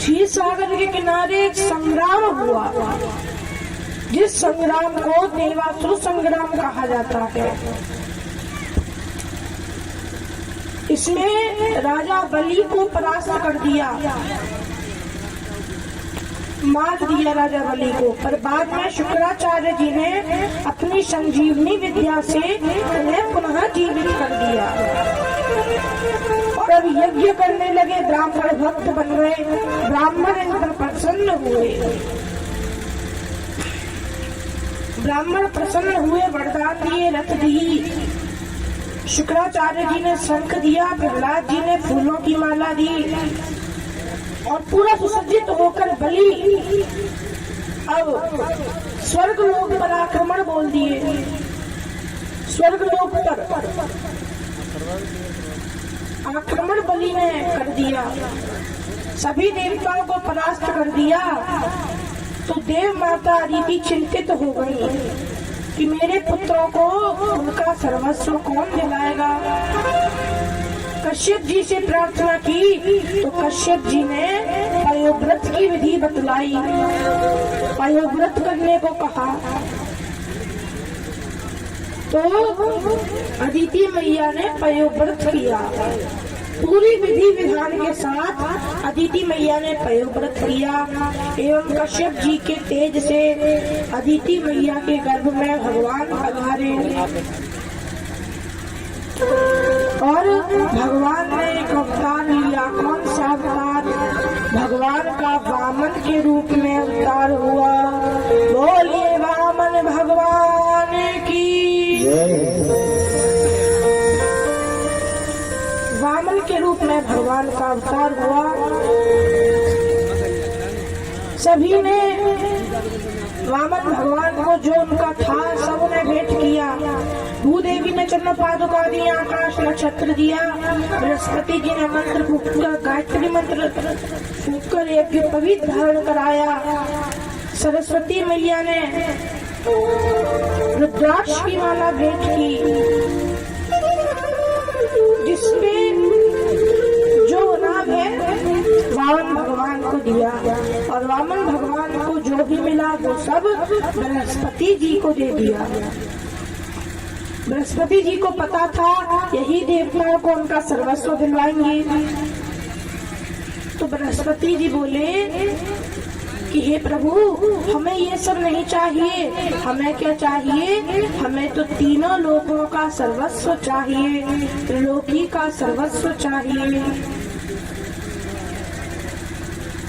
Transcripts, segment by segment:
क्षीर सागर के किनारे एक संग्राम हुआ, जिस संग्राम को देवासुर संग्राम कहा जाता है। इसमें राजा बलि को परास्त कर दिया, मार दिया राजा बलि को। पर बाद में शुक्राचार्य जी ने अपनी संजीवनी विद्या से उन्हें पुनः जीवित कर दिया और अब यज्ञ करने लगे। ब्राह्मण भक्त बन गए, ब्राह्मण इन पर प्रसन्न हुए। ब्राह्मण प्रसन्न हुए, वरदान दिए, रथ दी। शुक्राचार्य जी ने शंख दिया, प्रहलाद जी ने फूलों की माला दी और पूरा सुसज्जित होकर बलि अब स्वर्ग लोक पर आक्रमण बोल दिए। स्वर्ग लोक पर आक्रमण बलि ने कर दिया, सभी देवताओं को परास्त कर दिया। तो देव माता अदिति चिंतित हो गई कि मेरे पुत्रों को उनका सर्वस्व कौन दिलाएगा। कश्यप जी से प्रार्थना की तो कश्यप जी ने पयोव्रत की विधि बतलाई, पयोव्रत करने को कहा। तो अदिति मैया ने पयोव्रत किया, पूरी विधि विधान के साथ अदिति मैया ने पयोव्रत किया एवं कश्यप जी के तेज से अदिति मैया के गर्भ में भगवान पधारे और भगवान ने एक अवतार लिया। कौन सा अवतार? भगवान का वामन के रूप में अवतार हुआ। बोलिए वामन भगवान की। वामन के रूप में भगवान का अवतार हुआ। सभी ने वामन भगवान को जो उनका था सब ने भेंट किया। भूदेवी ने चरण पादुका दी, आकाश नक्षत्र दिया, बृहस्पति जी ने मंत्र फूंककर गायत्री मंत्र फूंककर यज्ञ पवित्र धारण कराया। सरस्वती मैया ने रुद्राक्ष की माला भेंट की, जिसमें जो नाम है वामन भगवान को दिया और वामन भगवान को जो भी मिला वो सब बृहस्पति जी को दे दिया। बृहस्पति जी को पता था यही देवताओं को उनका सर्वस्व दिलवाएंगे। तो बृहस्पति जी बोले कि हे प्रभु, हमें ये सब नहीं चाहिए। हमें क्या चाहिए? हमें तो तीनों लोकों का सर्वस्व चाहिए, त्रिलोकी का सर्वस्व चाहिए,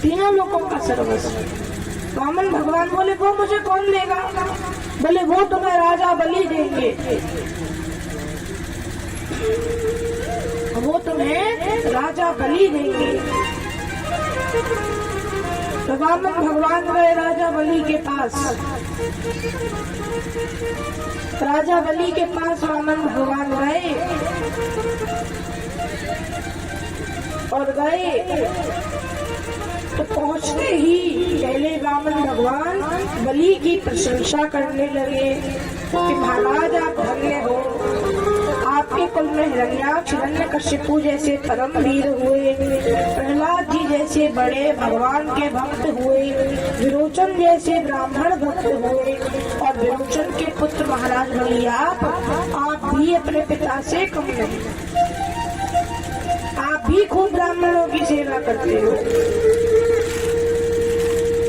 तीनों लोकों का सर्वस्व। वामन भगवान बोले वो मुझे कौन देगा? बोले वो तुम्हें राजा बलि देंगे, वो तुम्हें राजा बलि देंगे। तो वामन भगवान गए राजा बलि के पास। राजा बलि के पास वामन भगवान गए और गए तो पहुंचते ही पहले वामन भगवान बलि की प्रशंसा करने लगे कि महाराज आप धन्य हो, आपके कुल में हिरण्याक्ष हिरण्यकशिपु जैसे परम वीर हुए, प्रहलाद जी जैसे बड़े भगवान के भक्त हुए, विरोचन जैसे ब्राह्मण भक्त हुए और विरोचन के पुत्र महाराज बलि आप भी अपने पिता से कम नहीं, आप भी खूब ब्राह्मणों की सेवा करते हो।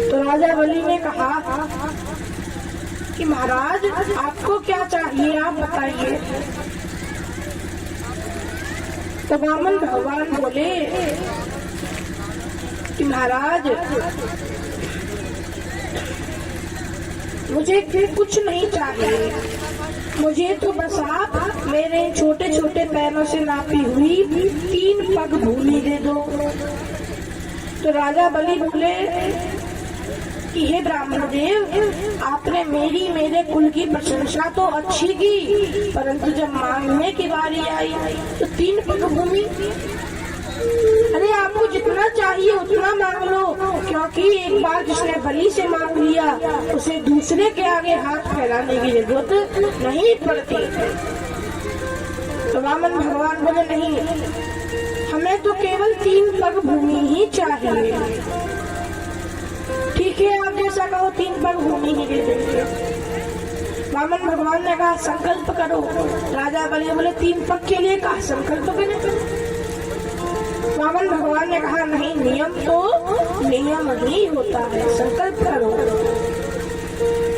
तो राजा बलि ने कहा कि महाराज आपको क्या चाहिए, आप बताइए। तो वामन भगवान बोले कि महाराज मुझे कुछ नहीं चाहिए, मुझे तो बस आप मेरे छोटे छोटे पैरों से नापी हुई 3 पग भूमि दे दो। तो राजा बलि बोले कि हे ब्राह्मण देव, आपने मेरे कुल की प्रशंसा तो अच्छी की, परंतु जब मांगने की बारी आई तो 3 पग भूमि। अरे आपको जितना चाहिए उतना मांग लो, क्योंकि एक बार जिसने बलि से मांग लिया उसे दूसरे के आगे हाथ फैलाने की जरूरत नहीं पड़ती। तो वामन भगवान बोले नहीं, हमें तो केवल 3 पग भूमि ही चाहिए। ऐसा कहो 3 पग भूमि ही दे देंगे। वामन भगवान ने कहा संकल्प करो। राजा बलि बोले 3 पग के लिए कहा संकल्प करें। वामन भगवान ने कहा नहीं, नियम तो नियम ही होता है, संकल्प करो।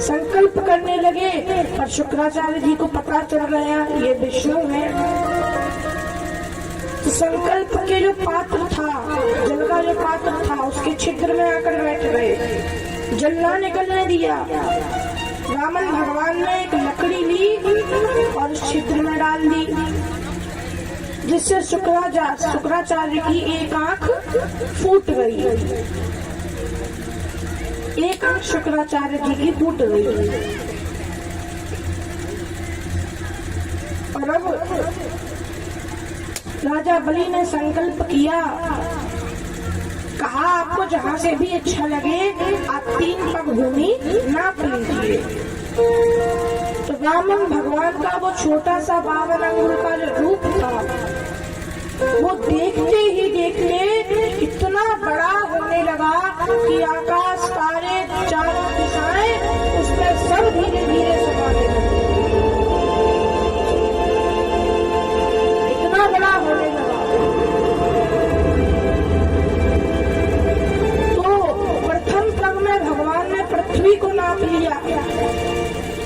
संकल्प करने लगे पर शुक्राचार्य जी को पता चल गया ये विष्णु है। तो संकल्प के जो पात्र था, जल का जो पात्र था, उसके छिद्र में आकर बैठ गए, जल ना निकलने दिया। वामन भगवान ने एक लकड़ी ली और उस छिद्र में डाल दी, जिससे शुक्राचार्य की एक आंख फूट गई। एक आंख शुक्राचार्य जी की फूट गई। और अब राजा बलि ने संकल्प किया, कहा आपको जहाँ से भी अच्छा लगे आप 3 पग भूमि नाप लीजिए। तो वामन भगवान का वो छोटा सा 52 अंगुल का जो रूप था, वो देखते ही देखते इतना बड़ा होने लगा कि आकाश, तारे, चारों दिशाएं उसमें सब धीरे धीरे समाने लगे। इतना बड़ा होने लगा। तो प्रथम पग में भगवान ने पृथ्वी को नाप लिया,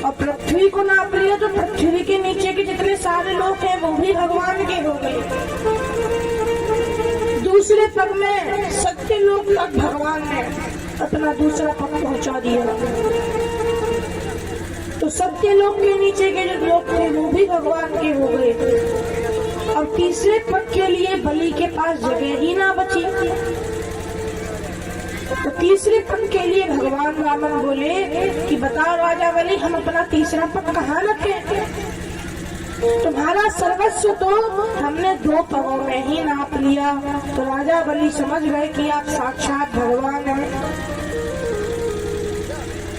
और पृथ्वी को नाप लिया तो पृथ्वी के नीचे के जितने सारे लोग हैं वो भी भगवान के हो गए। दूसरे पग में सत्य लोक तक भगवान ने अपना दूसरा पग पहुंचा दिया, तो सत्य लोक के नीचे के जो लोग थे वो भी भगवान के हो गए। और तीसरे पग के लिए बलि के पास जगह ही ना बची। तो तीसरे पग के लिए भगवान वामन बोले कि बताओ राजा बलि, हम अपना तीसरा पग कहाँ रखें? तुम्हारा सर्वस्व तो हमने 2 पगों में ही नाप लिया। तो राजा बलि समझ गए कि आप साक्षात भगवान हैं।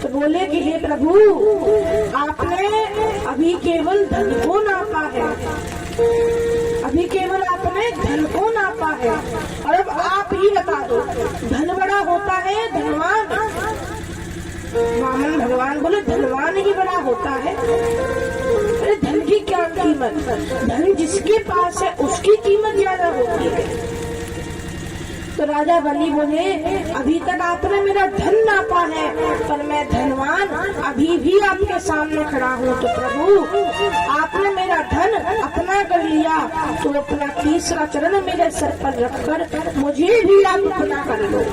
तो बोले कि हे प्रभु, आपने अभी केवल धन को नापा है, अभी केवल आपने धन को नापा है, और अब आप ही बता दो धन बड़ा होता है धनवान? वामन भगवान बोले धनवान ही बड़ा होता है। अरे धन की क्या कीमत, धन जिसके पास है उसकी कीमत ज्यादा होती है। तो राजा बलि बोले अभी तक आपने मेरा धन नापा है, पर मैं धनवान अभी भी आपके सामने खड़ा हूँ। तो प्रभु आपने मेरा धन अपना कर लिया, तो अपना तीसरा चरण मेरे सर पर रखकर मुझे भी आप अपना कर लो,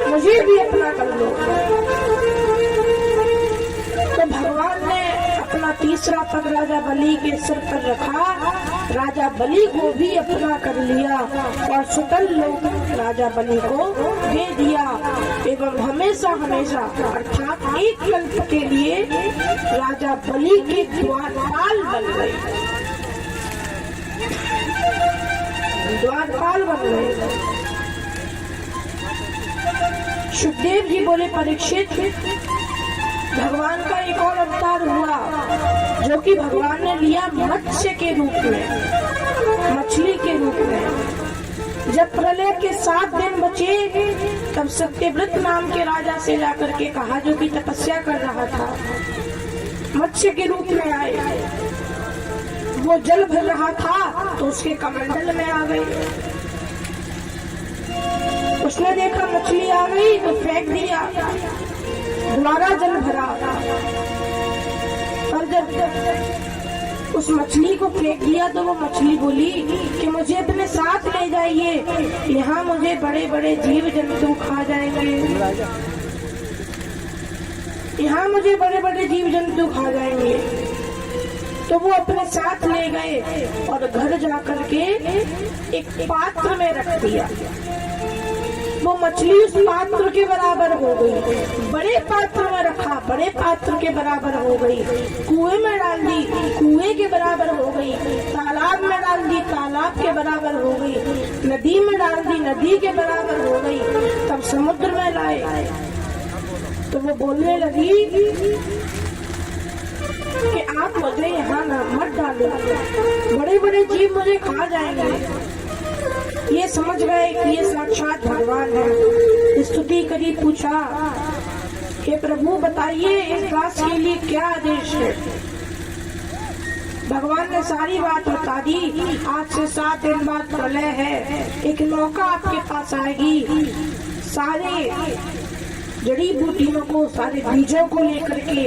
मुझे भी अपना कर लो। तो भगवान ने अपना तीसरा पग राजा बलि के सिर पर रखा, राजा बलि को भी अपना कर लिया और सुतल लोक राजा बलि को दे दिया। एवं हमेशा हमेशा अर्थात एक कल्प के लिए राजा बलि के द्वारपाल बन गए, द्वारपाल बन गए। सुखदेव जी बोले परीक्षित, भगवान का एक और अवतार हुआ जो कि भगवान ने लिया मत्स्य के रूप में, मछली के रूप में। जब प्रलय के 7 दिन बचे तब सत्यव्रत नाम के राजा से जाकर के कहा, जो कि तपस्या कर रहा था, मत्स्य के रूप में आए। वो जल भर रहा था तो उसके कमंडल में आ गए। उसने देखा मछली आ गई तो फेंक दिया, दोबारा जल भरा। और जब उस मछली को फेंक दिया तो वो मछली बोली कि मुझे अपने साथ ले जाइए, यहाँ मुझे बड़े बड़े जीव जंतु खा जाएंगे, यहाँ मुझे बड़े बड़े जीव जंतु खा जाएंगे। तो वो अपने साथ ले गए और घर जाकर के एक पात्र में रख दिया। वो मछली उस पात्र के बराबर हो गई, बड़े पात्र में रखा, बड़े पात्र के बराबर हो गई। कुएं में डाल दी, कुएं के बराबर हो गई। तालाब में डाल दी, तालाब के बराबर हो गई। नदी में डाल दी, नदी के बराबर हो गई। तब समुद्र में लाए तो वो बोलने लगी कि आप मुझे यहाँ मत डालो, बड़े बड़े जीव मुझे खा जाएंगे। ये समझ गए कि ये साक्षात भगवान है, स्तुति करी, पूछा हे प्रभु बताइए इस दास के लिए क्या आदेश है। भगवान ने सारी बात बता दी। आज से 7 दिन बाद प्रलय है, एक नौका आपके पास आएगी, सारे जड़ी बूटियों को, सारे बीजों को लेकर के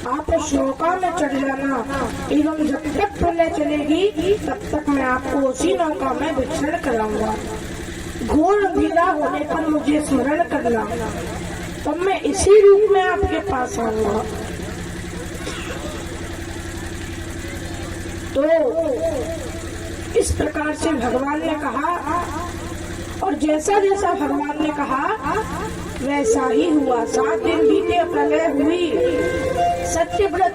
आप उस नौका में चढ़ जाना एवं जब तक प्रलय चलेगी तब तक मैं आपको उसी नौका में विचरण कराऊंगा। घोर अंधेरा होने पर मुझे स्मरण करना, तब मैं इसी रूप में आपके पास आऊंगा। तो इस प्रकार से भगवान ने कहा और जैसा जैसा भगवान ने कहा वैसा ही हुआ। 7 दिन बीते, प्रलय हुई। सत्यव्रत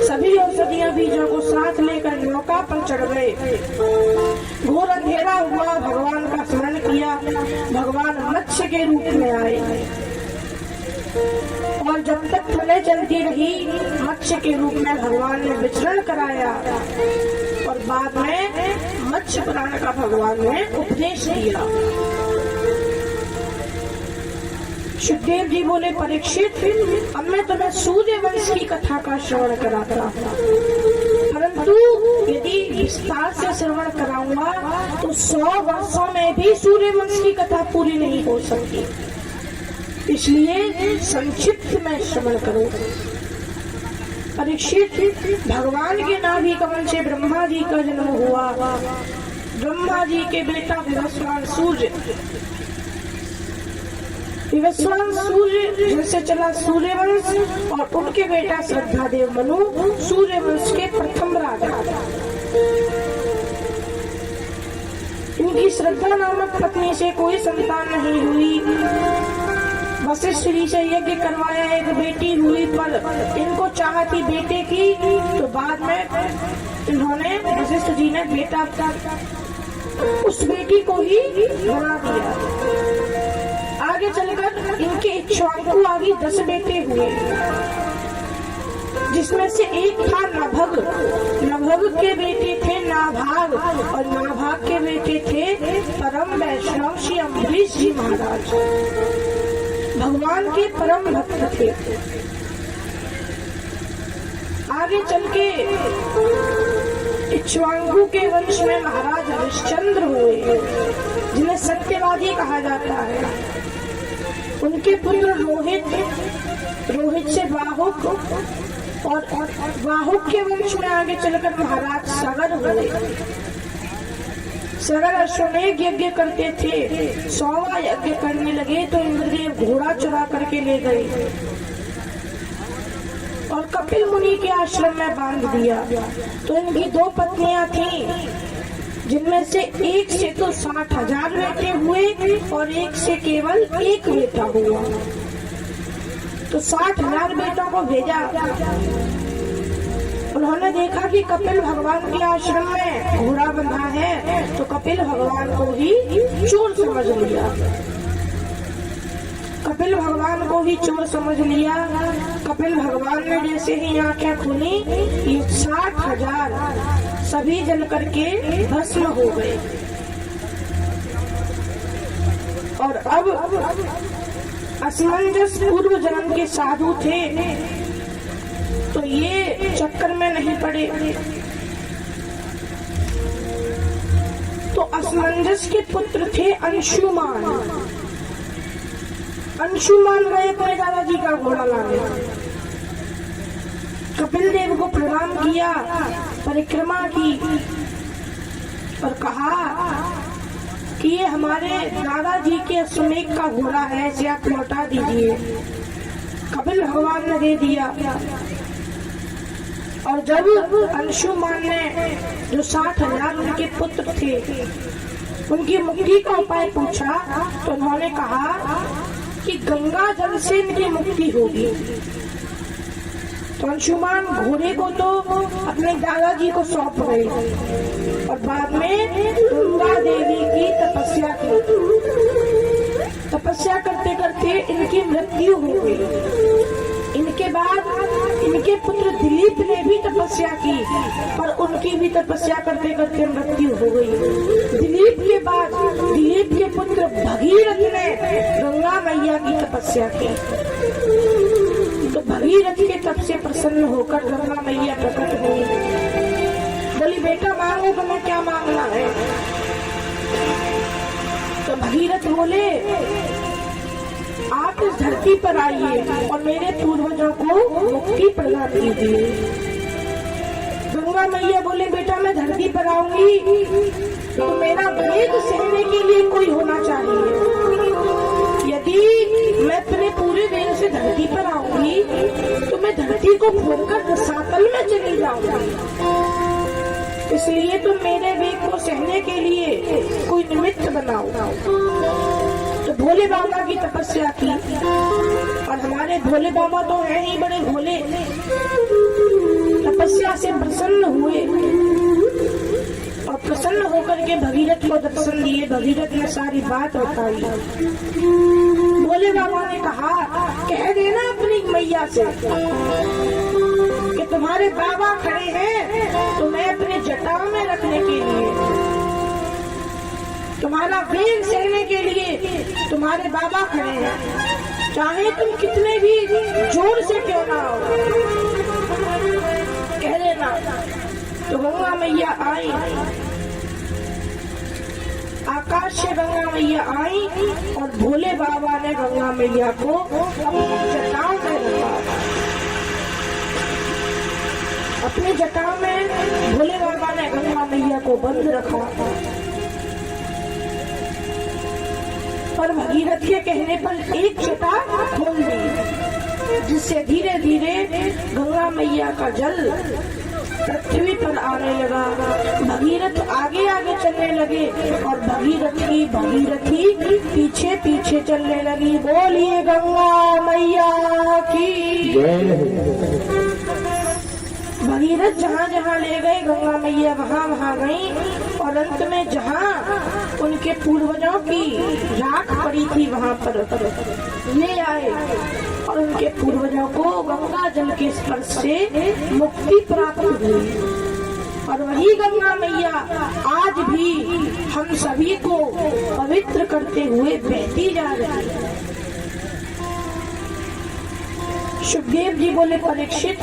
सभी औषधियां बीजों को साथ लेकर नौका पर चढ़ गए। घोर अंधेरा हुआ, भगवान का स्मरण किया, भगवान मत्स्य के रूप में आए और जब तक प्रलय चलती रही मत्स्य के रूप में भगवान ने विचरण कराया और बाद में मत्स्य पुराण का भगवान ने उपदेश दिया। सुखदेव जी बोले, परीक्षित अब मैं तुम्हें सूर्य वंश की कथा का श्रवण कराता हूँ, परंतु यदि विस्तार से श्रवण कराऊंगा तो 100 वर्षों में भी सूर्य वंश की कथा पूरी नहीं हो सकती, इसलिए संक्षिप्त में श्रवण करो। परीक्षित, भगवान के नाभि कमल से ब्रह्मा जी का जन्म हुआ। ब्रह्मा जी के बेटा विवस्वान सूर्य, विवस्वान सूर्य जैसे चला सूर्यवंश और उनके बेटा श्रद्धादेव मनु सूर्यवंश के प्रथम राजा। इनकी श्रद्धा नामक पत्नी से कोई संतान नहीं हुई। वशिष्ठ जी से यज्ञ करवाया, एक बेटी हुई, पर इनको चाह थी बेटे की, तो बाद में इन्होंने वशिष्ठ जी ने बेटा उस बेटी को ही बना दिया। आगे चलकर इनके इक्ष्वाकु आगे 10 बेटे हुए, जिसमें से एक था नभग। नभग के बेटे थे नाभाग और नाभाग के बेटे थे परम वैष्णव श्री अम्बरीश जी महाराज, भगवान के परम भक्त थे। आगे चल के इक्ष्वाकु के वंश में महाराज हरिश्चंद्र हुए, जिन्हें सत्यवादी कहा जाता है। उनके पुत्र रोहित, रोहित से बाहुक और बाहुक के वंश में आगे चलकर महाराज सगर हुए। सगर अश्वमेध यज्ञ करते थे, 100वां यज्ञ करने लगे तो इंद्रदेव घोड़ा चुरा करके ले गए और कपिल मुनि के आश्रम में बांध दिया। तो इनकी 2 पत्नियां थीं, जिनमें से एक से तो 60,000 बेटे हुए और एक से केवल एक बेटा हुआ। तो 60,000 बेटों को भेजा। उन्होंने देखा कि कपिल भगवान के आश्रम में घोड़ा बंधा है, तो कपिल भगवान को ही चोर समझ लिया। कपिल भगवान को ही चोर समझ लिया। कपिल भगवान ने जैसे ही आंखें खुली, ये 60,000 सभी जल करके भस्म हो गए। और अब असमंजस पूर्व जन्म के साधु थे, तो ये चक्कर में नहीं पड़े। तो असमंजस के पुत्र थे अंशुमान। अंशुमान गए अपने दादाजी का घोड़ा लाने। कपिल देव को प्रणाम किया, परिक्रमा की और कहा कि ये हमारे दादाजी के अश्वमेध का घोड़ा है, इसे आप लौटा दीजिए। कपिल भगवान ने दे दिया। और जब अंशुमान ने जो 60,000 उनके पुत्र थे उनकी मुक्ति का उपाय पूछा, तो उन्होंने कहा कि गंगा जल से इनकी मुक्ति होगी। तो अंशुमान घोड़े को तो अपने दादाजी को सौंप गए और बाद में गंगा देवी की तपस्या की। तपस्या करते करते इनकी मृत्यु हो गई। इनके बाद इनके पुत्र दिलीप ने भी तपस्या की, पर उनकी भी तपस्या करते करते मृत्यु हो गई। दिलीप के बाद दिलीप के पुत्र भगीरथ ने गंगा मैया की तपस्या की, तो भगीरथ के तप से प्रसन्न होकर गंगा मैया प्रकट हुई। बोली बेटा मांगो, तुम्हें क्या मांगना है? तो भगीरथ बोले आप इस धरती पर आइए और मेरे पूर्वजों को मुक्ति प्रदान कीजिए। गंगा मैया बोले बेटा मैं धरती पर आऊंगी तो मेरा वेग सहने के लिए कोई होना चाहिए। यदि मैं अपने पूरे वेग से धरती पर आऊंगी तो मैं धरती को फोड़कर रसातल में चली जाऊंगी, इसलिए तुम मेरे वेग को सहने के लिए कोई निमित्त बनाओ। तो भोले बाबा की तपस्या की, और हमारे भोले बाबा तो हैं ही बड़े भोले। तपस्या से प्रसन्न हुए और प्रसन्न होकर के भगीरथ को दर्शन दिए। भगीरथ ने सारी बात बताई। भोले बाबा ने कहा कह देना अपनी मैया से कि तुम्हारे बाबा खड़े हैं तो मैं अपने जटाओं में रखने के लिए, तुम्हारा वेग सहने के लिए तुम्हारे बाबा खड़े हैं, चाहे तुम कितने भी जोर से क्यों ना हो, कह देना। तो गंगा मैया आई, आकाश से गंगा मैया आई और भोले बाबा ने गंगा मैया को अपनी जटाओं में रखा। अपनी जटाओं में भोले बाबा ने गंगा मैया को बंद रखा, पर भगीरथ के कहने पर एक जटा खोल दी, जिससे धीरे धीरे गंगा मैया का जल पृथ्वी पर आने लगा। भगीरथ आगे आगे चलने लगे और भगीरथी पीछे पीछे चलने लगी। बोलिए गंगा मैया की। भगीरथ जहाँ जहाँ ले गए गंगा मैया वहाँ वहाँ गई, और अंत में जहाँ उनके पूर्वजों की राख पड़ी थी वहाँ पर ले आए और उनके पूर्वजों को गंगा जल के स्पर्श से मुक्ति प्राप्त हुई। और वही गंगा मैया आज भी हम सभी को पवित्र करते हुए बहती जा रही है। सुखदेव जी बोले परीक्षित,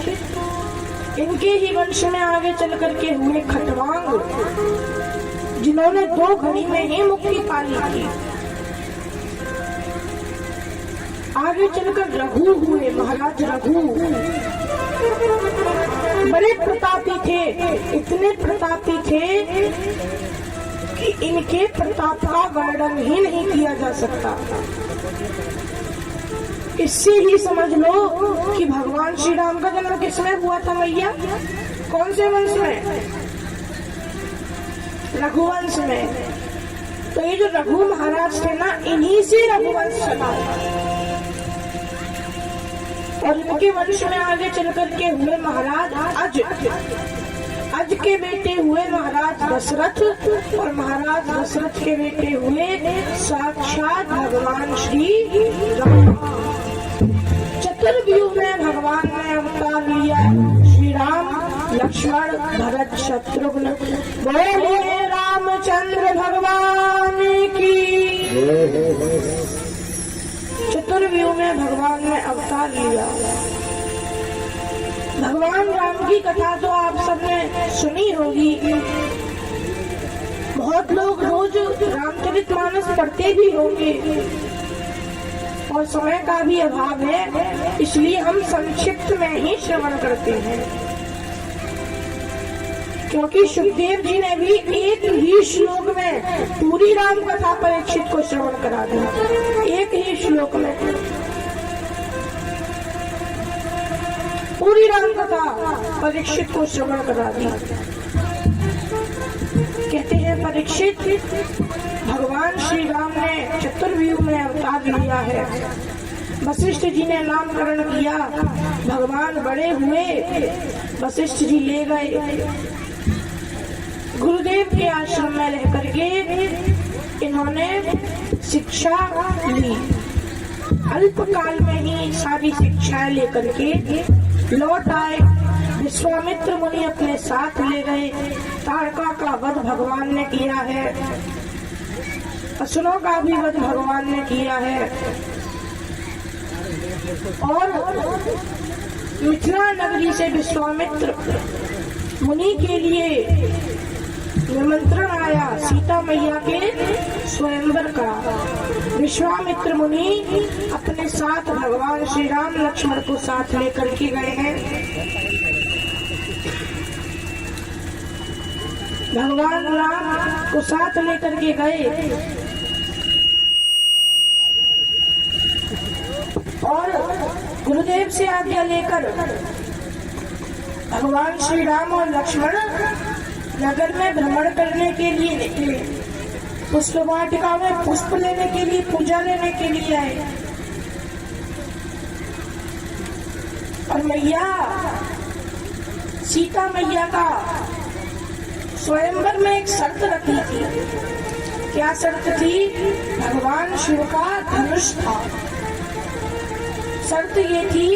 इनके ही वंश में आगे चल करके हुए खटवांग, जिन्होंने 2 घड़ी में ही मुक्ति पाली थी। आगे चलकर रघु हुए, महाराज रघु बड़े प्रतापी थे, इतने प्रतापी थे कि इनके प्रताप का वर्णन ही नहीं किया जा सकता। इससे ही समझ लो कि भगवान श्री राम का जन्म किसमें हुआ था मैया? कौन से वंश में? रघुवंश में। तो ये जो रघु महाराज थे ना, इन्हीं से रघुवंश चला। और इनके वंश में आगे चल करके हुए महाराज अज के बेटे हुए महाराज दशरथ, और महाराज दशरथ के बेटे हुए साक्षात भगवान श्री राम। चतुर्व्यूह में भगवान ने अवतार लिया, श्री राम लक्ष्मण भरत शत्रुघ्न। बोले रामचंद्र भगवान की। चतुर्व्यूह में भगवान ने अवतार लिया। भगवान राम की कथा तो आप सबने सुनी होगी। बहुत लोग रोज रामचरितमानस पढ़ते भी होंगे, और समय का भी अभाव है, इसलिए हम संक्षिप्त में ही श्रवण करते हैं। क्योंकि सुखदेव जी ने भी एक ही श्लोक में पूरी राम कथा परीक्षित को श्रवण करा दी, एक ही श्लोक में पूरी राम कथा परीक्षित को श्रवण करा दी। कहते हैं परीक्षित, भगवान श्री राम ने चतुर्व्यूह में अवतार लिया है। वशिष्ठ जी ने नामकरण किया, भगवान बड़े हुए, वशिष्ठ जी ले गए गुरुदेव के आश्रम में रह करके इन्होंने शिक्षा ली। अल्पकाल में ही सारी शिक्षाएं लेकर के लौट आए। विश्वामित्र मुनि अपने साथ ले गए। ताड़का का वध भगवान ने किया है, असुरों का भी वध भगवान ने किया है। और मिथिला नगरी से विश्वामित्र मुनि के लिए निमंत्रण आया सीता मैया के स्वयंवर का। विश्वामित्र मुनि अपने साथ भगवान श्री राम लक्ष्मण को साथ लेकर के गए हैं। भगवान राम को साथ लेकर के गए और गुरुदेव से आज्ञा लेकर भगवान श्री राम और लक्ष्मण नगर में भ्रमण करने के लिए निकले। पुष्प वाटिका में पुष्प लेने के लिए, पूजा लेने के लिए आए। और मैया सीता मैया का स्वयंवर में एक शर्त रखी थी। क्या शर्त थी? भगवान शिव का धनुष था। शर्त ये थी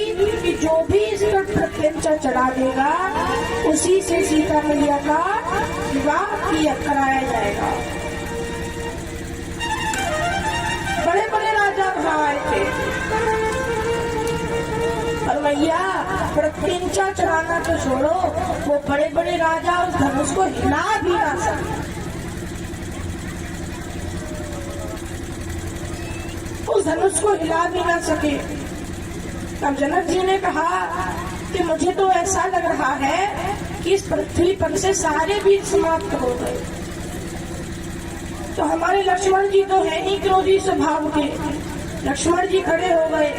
कि जो भी इस पर प्रत्यंचा चढ़ा देगा उसी से सीता मैया का विवाह कराया जाएगा। बड़े बड़े राजा वहां आए थे और मैया प्रत्यंचा चढ़ाना तो छोड़ो, वो बड़े बड़े राजा उस धनुष को हिला भी ना सके। उस धनुष को हिला भी ना सके। तब जनक जी ने कहा कि मुझे तो ऐसा लग रहा है कि इस पृथ्वी पर से सारे वीर समाप्त हो गए। तो हमारे लक्ष्मण जी तो है ही क्रोधी स्वभाव के। लक्ष्मण जी खड़े हो गए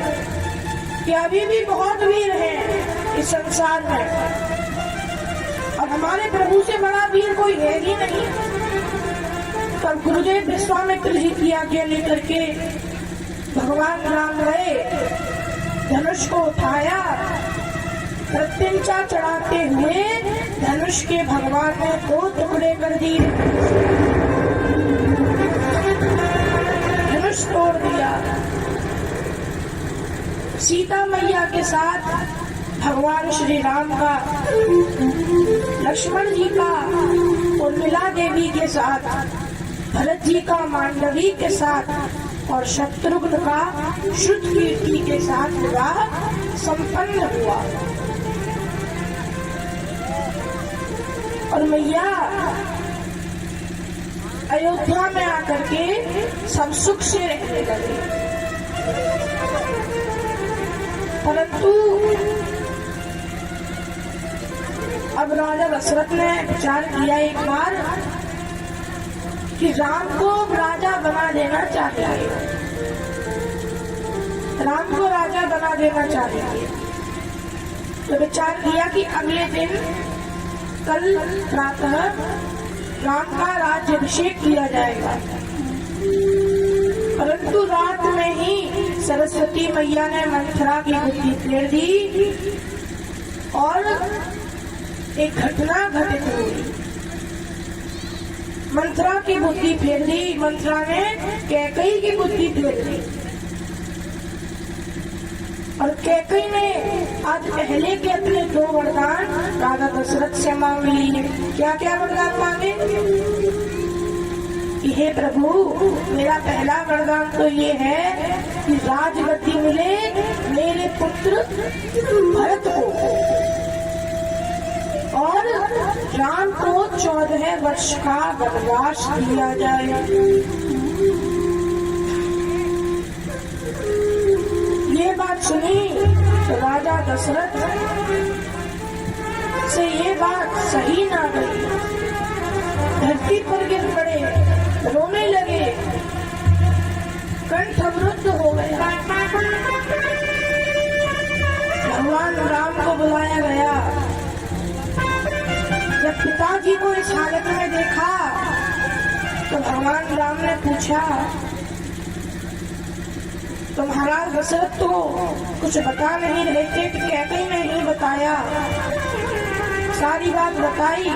कि अभी भी बहुत वीर हैं इस संसार में और हमारे प्रभु से बड़ा वीर कोई है ही नहीं। तब गुरुदेव विश्वामित्र जी की आज्ञा लेकर के भगवान राम गए, धनुष को उठाया, प्रत्यंचा चढ़ाते हुए धनुष के भगवान ने 2 टुकड़े कर दिए, धनुष तोड़ दिया। सीता मैया के साथ भगवान श्री राम का, लक्ष्मण जी का उर्मिला देवी के साथ, भरत जी का मांडवी के साथ और शत्रुघ्न का श्रुतकीर्ति के साथ विवाह संपन्न हुआ। और मैया अयोध्या में आकर के सब सुख से रहने लगे। परंतु अब राजा दशरथ ने विचार किया एक बार कि राम को राजा बना देना चाहिए, राम को राजा बना देना चाहिए। तो विचार किया कि अगले दिन कल प्रातः राम का राज्याभिषेक किया जाएगा। परंतु रात में ही सरस्वती मैया ने मंथरा की बुद्धि फेर दी और एक घटना घटित हुई। मंथरा की बुद्धि फेर दी, मंथरा ने कैकेयी की बुद्धि फेर दी और कैकेयी ने आज पहले के अपने 2 वरदान राजा दशरथ से मांग लिए। क्या क्या वरदान मांगे? हे प्रभु, मेरा पहला वरदान तो ये है कि राजगद्दी मिले मेरे पुत्र भरत को और राम को 14 वर्ष का वनवास दिया जाए। ये बात सुनी तो राजा दशरथ से ये बात सही ना गई। धरती पर गिर पड़े, रोने लगे, कंठ अवरुद्ध हो गया। भगवान राम को बुलाया गया। जब पिताजी को इस हालत में देखा तो भगवान राम ने पूछा, तुम्हारा दशरथ तो कुछ बता नहीं रहे थे कि कैकेयी ने नहीं बताया, सारी बात बताई।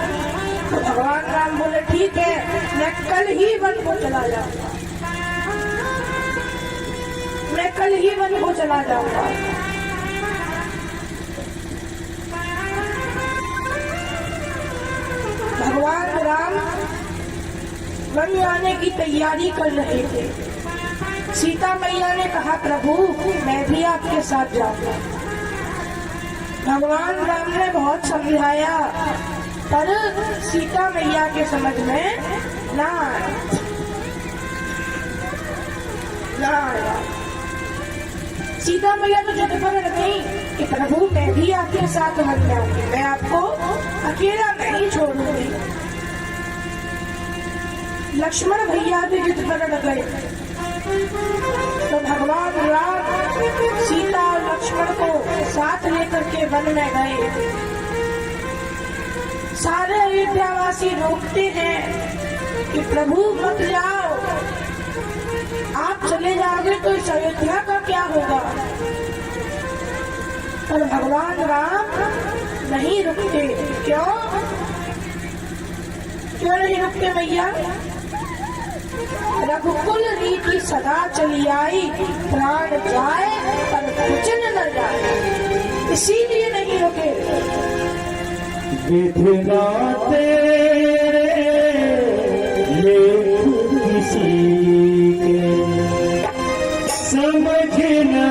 तो भगवान राम बोले ठीक है, मैं कल ही वन को चला जाऊंगा, मैं कल कल ही वन को चला जाऊंगा। भगवान राम वन आने की तैयारी कर रहे थे। सीता मैया ने कहा, प्रभु मैं भी आपके साथ जाऊंगा। भगवान राम ने बहुत समझाया, पर सीता मैया के समझ में ना आया। सीता मैया तो जिद पर गई कि प्रभु मैं भी आपके साथ वन जाऊंगी, मैं आपको अकेला नहीं छोड़ूंगी। लक्ष्मण भैया भी जिद पर अड़ गए, तो भगवान राम सीता और लक्ष्मण को साथ लेकर के वन में गए। सारे अयोध्यावासी रोकते हैं कि प्रभु मत जाओ, आप चले जाओगे तो इस अयोध्या का क्या होगा। पर भगवान राम नहीं रुकते। क्यों नहीं रुकते भैया? रघुकुल रीति सदा चली आई, प्राण जाए पर कुचन न जाए, इसीलिए नहीं रुके। विधना तेरे लेख किसी के समझना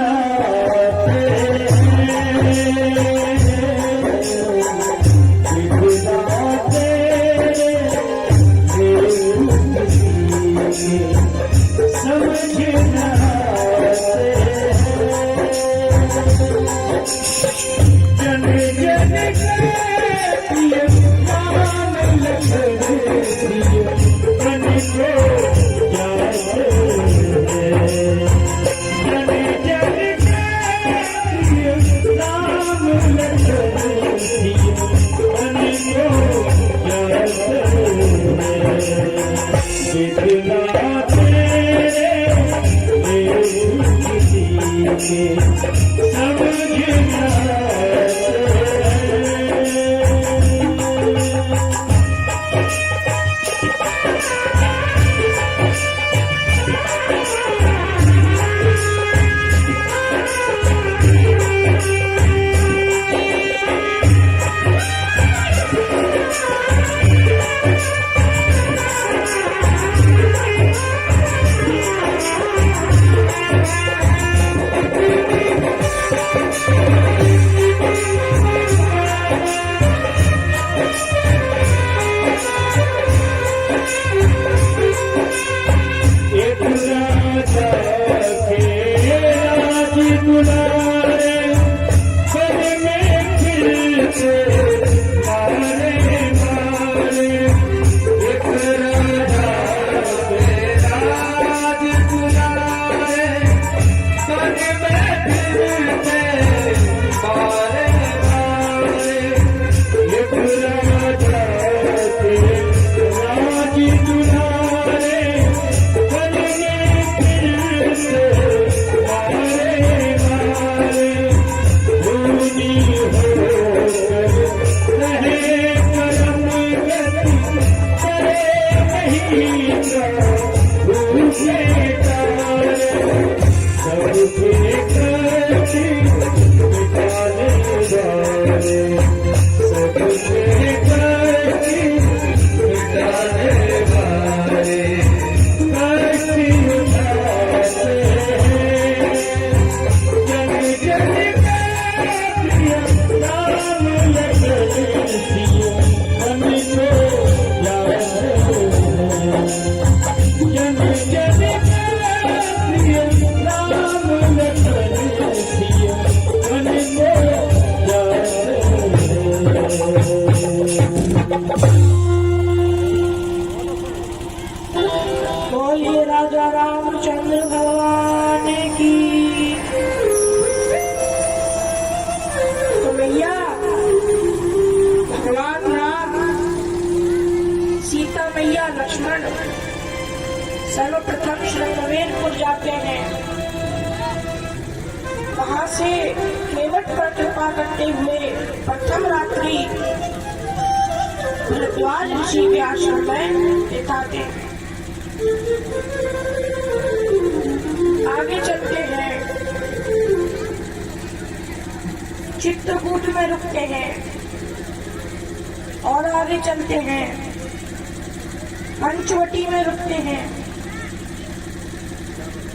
बोलिए राजा रामचंद्र भगवान की। तो भैया भगवान राम, सीता मैया, लक्ष्मण सर्वप्रथम श्रृंगवेरपुर जाते हैं। वहां से केवट पर कृपा करते हुए प्रथम रात्रि भरद्वाज ऋषि के आश्रम में बिताते हैं। आगे चलते हैं। चित्रकूट में रुकते हैं और आगे चलते हैं। पंचवटी में रुकते हैं।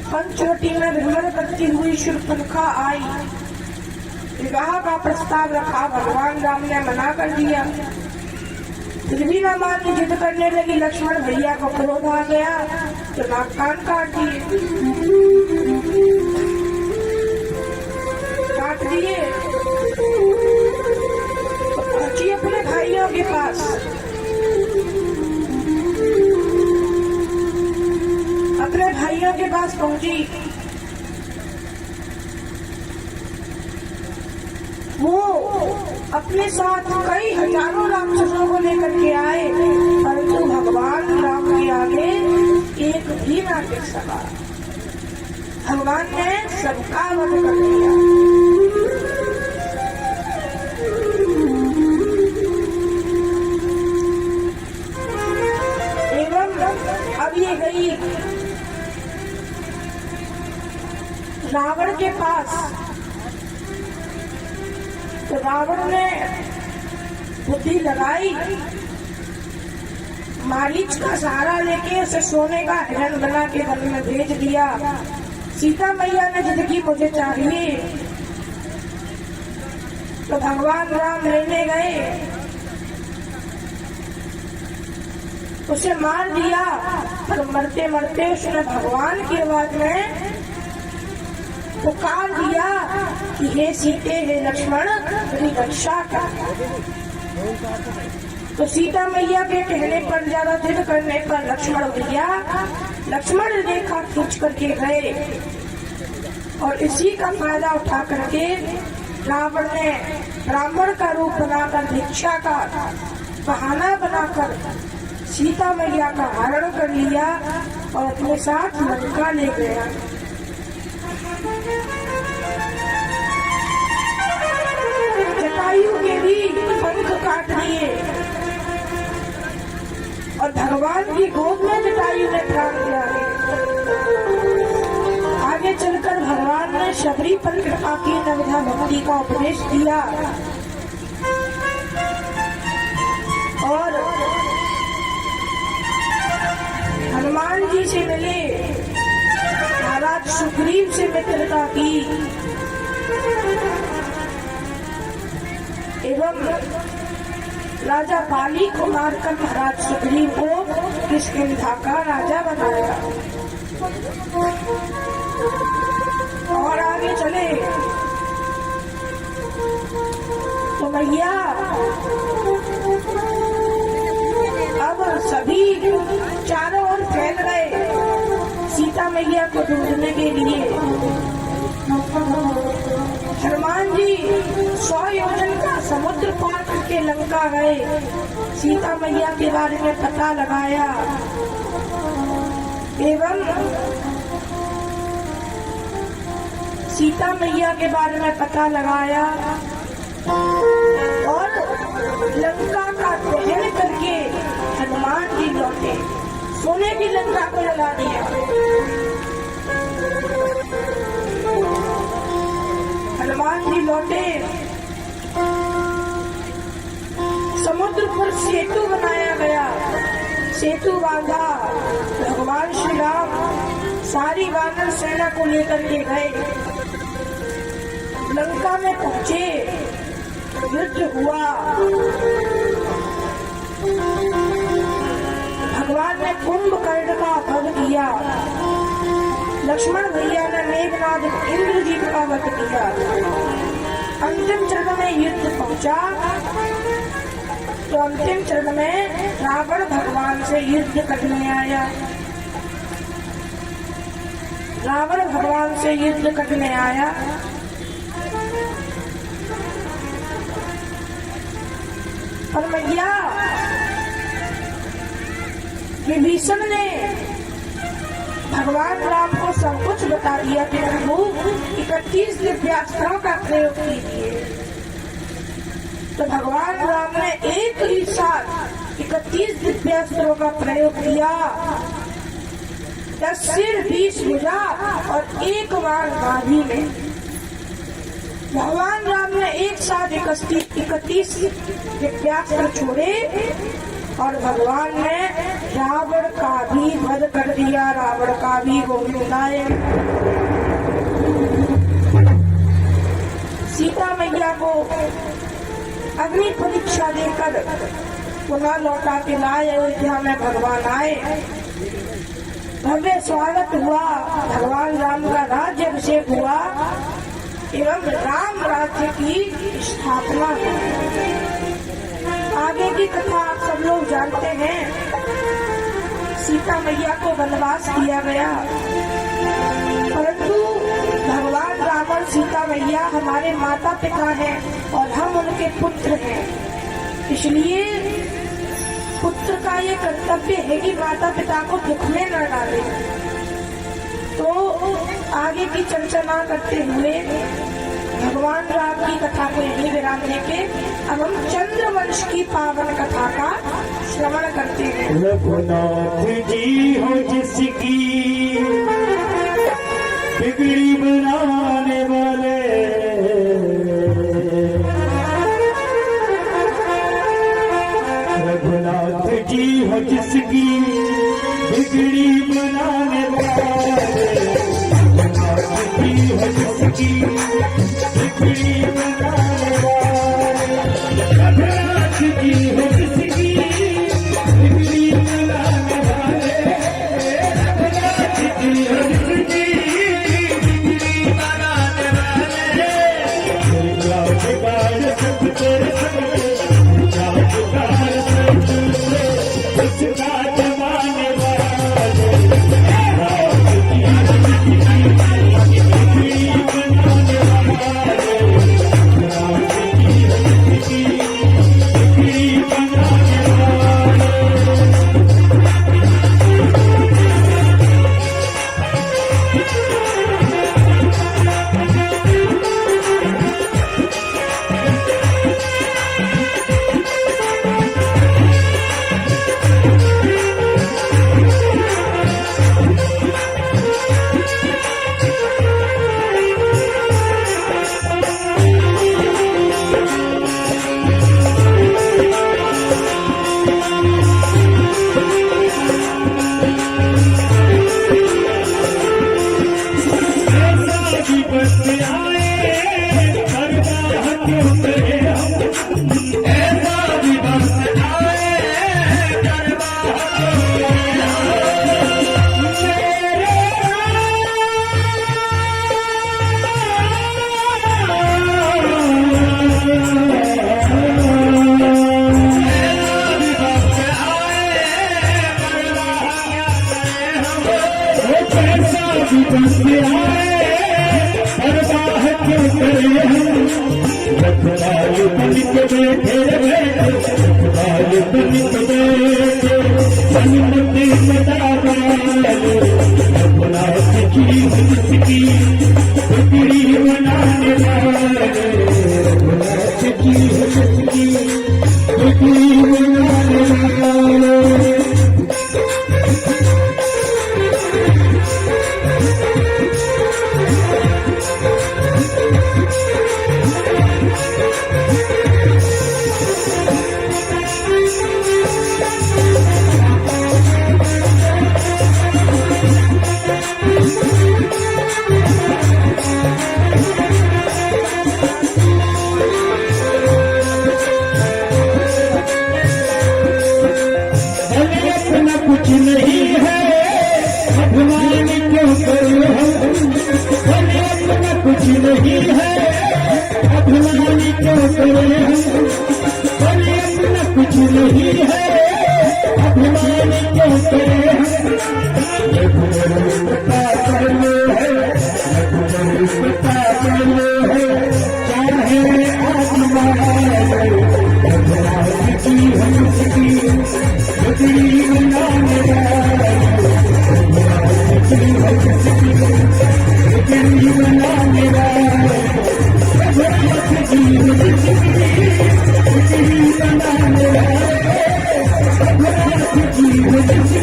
पंचवटी में भ्रमण करती हुई शूर्पणखा आई। विवाह का प्रस्ताव रखा, भगवान राम ने मना कर दिया। फिर भी न मानी, जिद करने लगी। लक्ष्मण भैया को क्रोध आ गया तो नाक कान काट दिए। पहुंची अपने भाइयों के पास। अपने भाइयों के पास पहुंची। वो अपने साथ कई हजारों राक्षसों को लेकर के आए, परंतु भगवान राम के आगे एक भी ना टिक सका। भगवान ने सबका वध कर दिया। एवं अब ये गई रावण के पास, तो रावण ने बुद्धि लगाई। मारीच का सहारा लेके उसे सोने का हिरण बना के वन में भेज दिया। सीता मैया ने जिद की मुझे चाहिए, तो भगवान राम लेने गए, उसे मार दिया। पर मरते मरते उसने भगवान की आवाज में पुकार दिया कि हे सीते, हे लक्ष्मण, मेरी रक्षा कर। तो सीता मैया के कहने पर, ज्यादा जिद करने पर लक्ष्मण रेखा खींच करके गए और इसी का फायदा उठा करके रावण ने ब्राह्मण का रूप बनाकर, भिक्षा का बहाना बनाकर सीता मैया का हरण कर लिया और अपने साथ लंका ले गया। जटायु के भी पंख काट दिए और भगवान की गोद में जटायु ने प्राण दिया। आगे चलकर भगवान ने शबरी पर कृपा की नवधा भक्ति का उपदेश दिया और हनुमान जी से मिले, महाराज सुग्रीव से मित्रता की एवं राजा बाली को मारकर महाराज सुग्रीव को किष्किंधा का राजा बनाया। और आगे चले तो मैया अब सभी चारों ओर फैल गए सीता मैया को ढूंढने के लिए। हनुमान जी 100 योजन का समुद्र पार करके लंका गए, सीता मैया के बारे में पता लगाया एवं सीता मैया के बारे में पता लगाया और लंका का दहन करके हनुमान जी लौटे। सोने की लंका को जला दिया। हनुमान जी लौटे, समुद्र पर सेतु बनाया गया, सेतु बांधा। भगवान श्री राम सारी वानर सेना को लेकर के गए, लंका में पहुंचे, युद्ध हुआ। भगवान ने कुंभकर्ण का वध किया, लक्ष्मण भैया ने मेघनाद इंद्रजीत का वध किया। अंतिम चरण में युद्ध पहुंचा तो अंतिम चरण में रावण भगवान से युद्ध करने आया। रावण भगवान से युद्ध करने आया। पर मैया विभीषण ने भगवान राम को सब कुछ बता दिया कि प्रभु 31 दिव्यास्त्रों का प्रयोग कीजिए। तो भगवान राम ने एक ही साथ 31 दिव्यास्त्रों का प्रयोग किया। 10 सिर 20 भुजा और 1 बाण बांधी में। भगवान राम ने एक साथ 31 दिव्यास्त्र छोड़े और भगवान ने रावण का भी वध कर दिया। रावण का भी गोविंदाय। सीता मैया को अग्नि परीक्षा देकर पुनः लौटा के लाए। अयोध्या में भगवान आए, भव्य स्वागत हुआ, भगवान राम का राज्य अभिषेक हुआ एवं राम राज्य की स्थापना हुई। आगे की कथा आप सब लोग जानते हैं। सीता मैया को वनवास दिया गया, परंतु भगवान रावण सीता मैया हमारे माता पिता हैं और हम उनके पुत्र हैं, इसलिए पुत्र का ये कर्तव्य है कि माता पिता को दुख में न डाले। तो आगे की चर्चा न करते हुए भगवान राम की कथा को यहीं विराम देके अब हम चंद्रवंश की पावन कथा का श्रवण करते हैं। रघुनाथ जी हो जिसकी बिगड़ी बनाने वाले, रघुनाथ जी हो जिसकी बिगड़ी बनाने वाले, रघुनाथ जी हो जिसकी बिगड़ी बनाने वाले, रघुनाथ जी हो जिसकी बिगड़ी बनाने वाले, रघुनाथ जी हो जिसकी बिगड़ी बनाने वाले, राजगार सब तेरे संग, राजगार सब तेरे, उसका जमाने वाले, राम जी बिगड़ी बनाने वाले, राम जी बिगड़ी बनाने वाले। कुछ नहीं है अभिमान क्यों करो हम, अपना कुछ नहीं है अभिमान क्यों करो हम, अपना कुछ नहीं है अभिमान क्यों करो हम। रघुवंशता चलो है, रघुवंशता चलो है, चाहे आत्मा रघुनाथ जी हमकी बिगड़ी बनाने वाले, रघुनाथ जी हमकी बिगड़ी बनाने वाले, रघुनाथ जी हमकी बिगड़ी बनाने वाले, रघुनाथ जी हमकी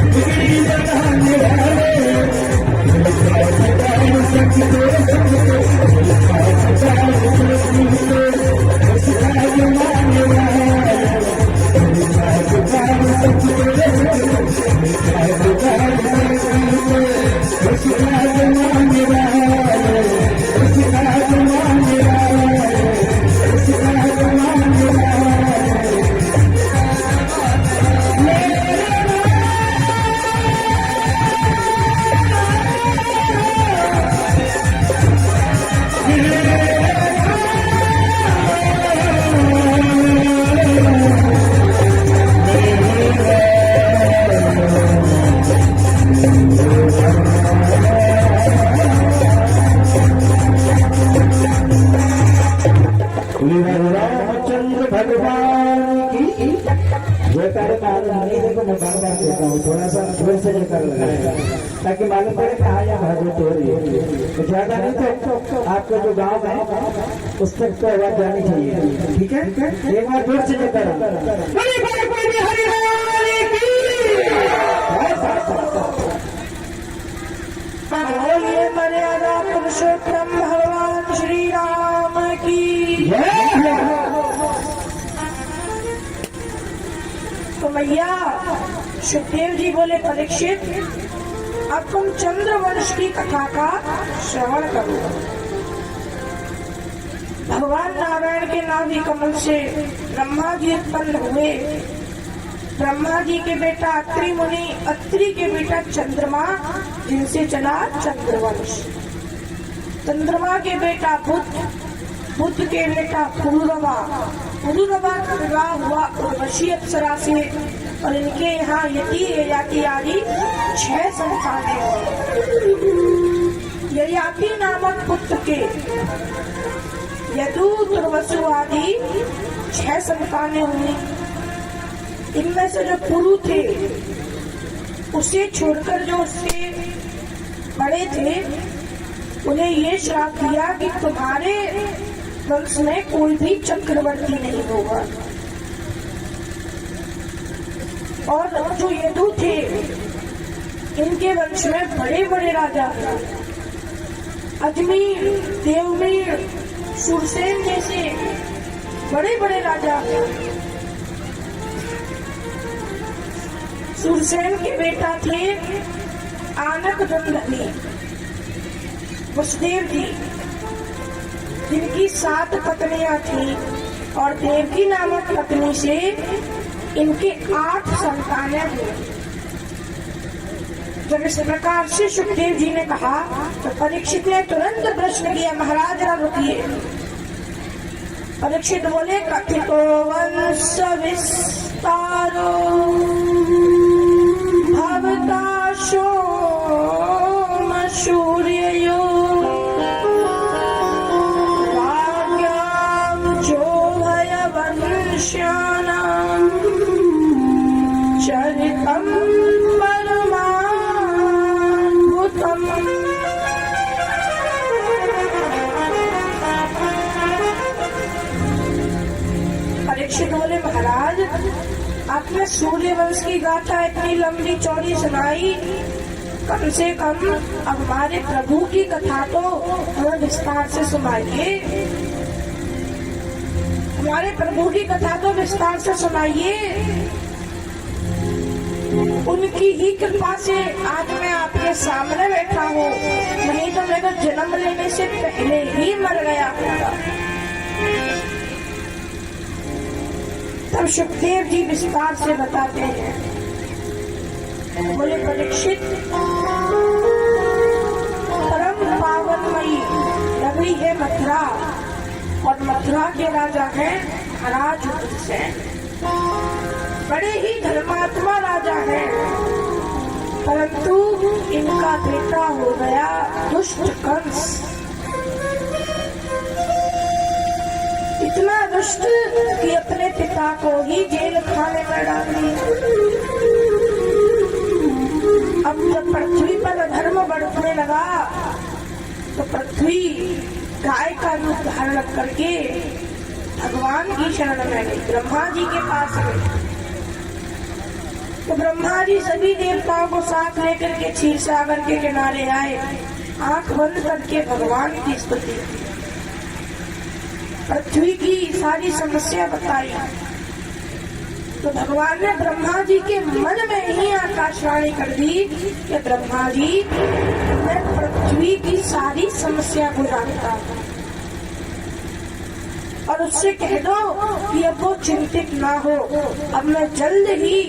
बिगड़ी बनाने वाले, रघुनाथ जी हमकी जोर से जयकार लगाएगा ताकि मालूम पड़े कहाँ यहाँ भागवत हो रही है। तो ज्यादा नहीं तो आपका जो गांव है उस तक तो आवाज जानी चाहिए। ठीक है, एक बार जोर से जयकार। बोलिए मर्यादा पुरुषोत्तम भगवान श्री राम की। तो मैया सुखदेव जी बोले, परीक्षित अब तुम चंद्रवंश की कथा का श्रवण करो। भगवान नारायण के नाभि कमल से ब्रह्मा जी उत्पन्न हुए। ब्रह्मा जी के बेटा अत्रि मुनि, अत्रि के बेटा चंद्रमा, जिनसे चला चंद्रवंश। चंद्रमा के बेटा बुध, बुध के बेटा पुरुरवा, पुरुरवा का विवाह हुआ उर्वशी अप्सरा से और इनके यहाँ यति ययाति आदि 6 संतानें हुई। ययाति नामक पुत्र के यदु तुर्वसु आदि 6 संतानें हुई। इनमें से जो पुरु थे उसे छोड़कर जो उसके बड़े थे उन्हें ये श्राप दिया कि तुम्हारे वंश में कोई भी चक्रवर्ती नहीं होगा। और जो यदु थे इनके वंश में बड़े बड़े राजा थे, अजमेर, देवमेर, सुरसेन जैसे बड़े बड़े राजा थे। सुरसेन के बेटा थे आनक दंडनी, वसुदेव जी, जिनकी 7 पत्नियां थी और देवकी नामक पत्नी से इनके 8 संतानें हुई। जब इस प्रकार से सुखदेव जी ने कहा तो परीक्षित ने तुरंत प्रश्न किया, महाराज जरा रुकिए। परीक्षित बोले, कथितो वंश विस्तारो भवता सोम सूर्ययो भाग्याम चोभय वंश्यानां चरितम परमाद्भुतम्। परीक्षित बोले, महाराज आपने सूर्य वंश की गाथा इतनी लंबी चौड़ी सुनाई, कम से कम अब हमारे प्रभु की कथा तो हमें विस्तार से सुनाइए। हमारे प्रभु की कथा तो विस्तार से सुनाइए। उनकी ही कृपा से आज मैं आपके सामने बैठा हूँ, नहीं तो मेरा जन्म लेने से पहले ही मर गया होता। तब सुखदेव जी विस्तार से बताते हैं। बोले, परीक्षित परम पावनमयी नगरी है मथुरा और मथुरा के राजा हैं महाराज उग्रसेन। बड़े ही धर्मात्मा राजा हैं, परंतु इनका बेटा हो गया दुष्ट कंस। इतना दुष्ट कि अपने पिता को ही जेल खाने में डाल दिया। अब जब पृथ्वी पर अधर्म बढ़ने लगा तो पृथ्वी गाय का रूप धारण करके भगवान की शरण में गई, ब्रह्मा जी के पास गई। तो ब्रह्मा जी सभी देवताओं को साथ लेकर के क्षीर सागर के किनारे आए, आंख बंद करके भगवान की स्तुति, पृथ्वी की सारी समस्या बताई। तो भगवान ने ब्रह्मा जी के मन में ही आकाशवाणी कर दी कि ब्रह्मा जी, मैं पृथ्वी की सारी समस्या को जानता हूँ और उससे कह दो कि अब वो चिंतित ना हो, अब मैं जल्द ही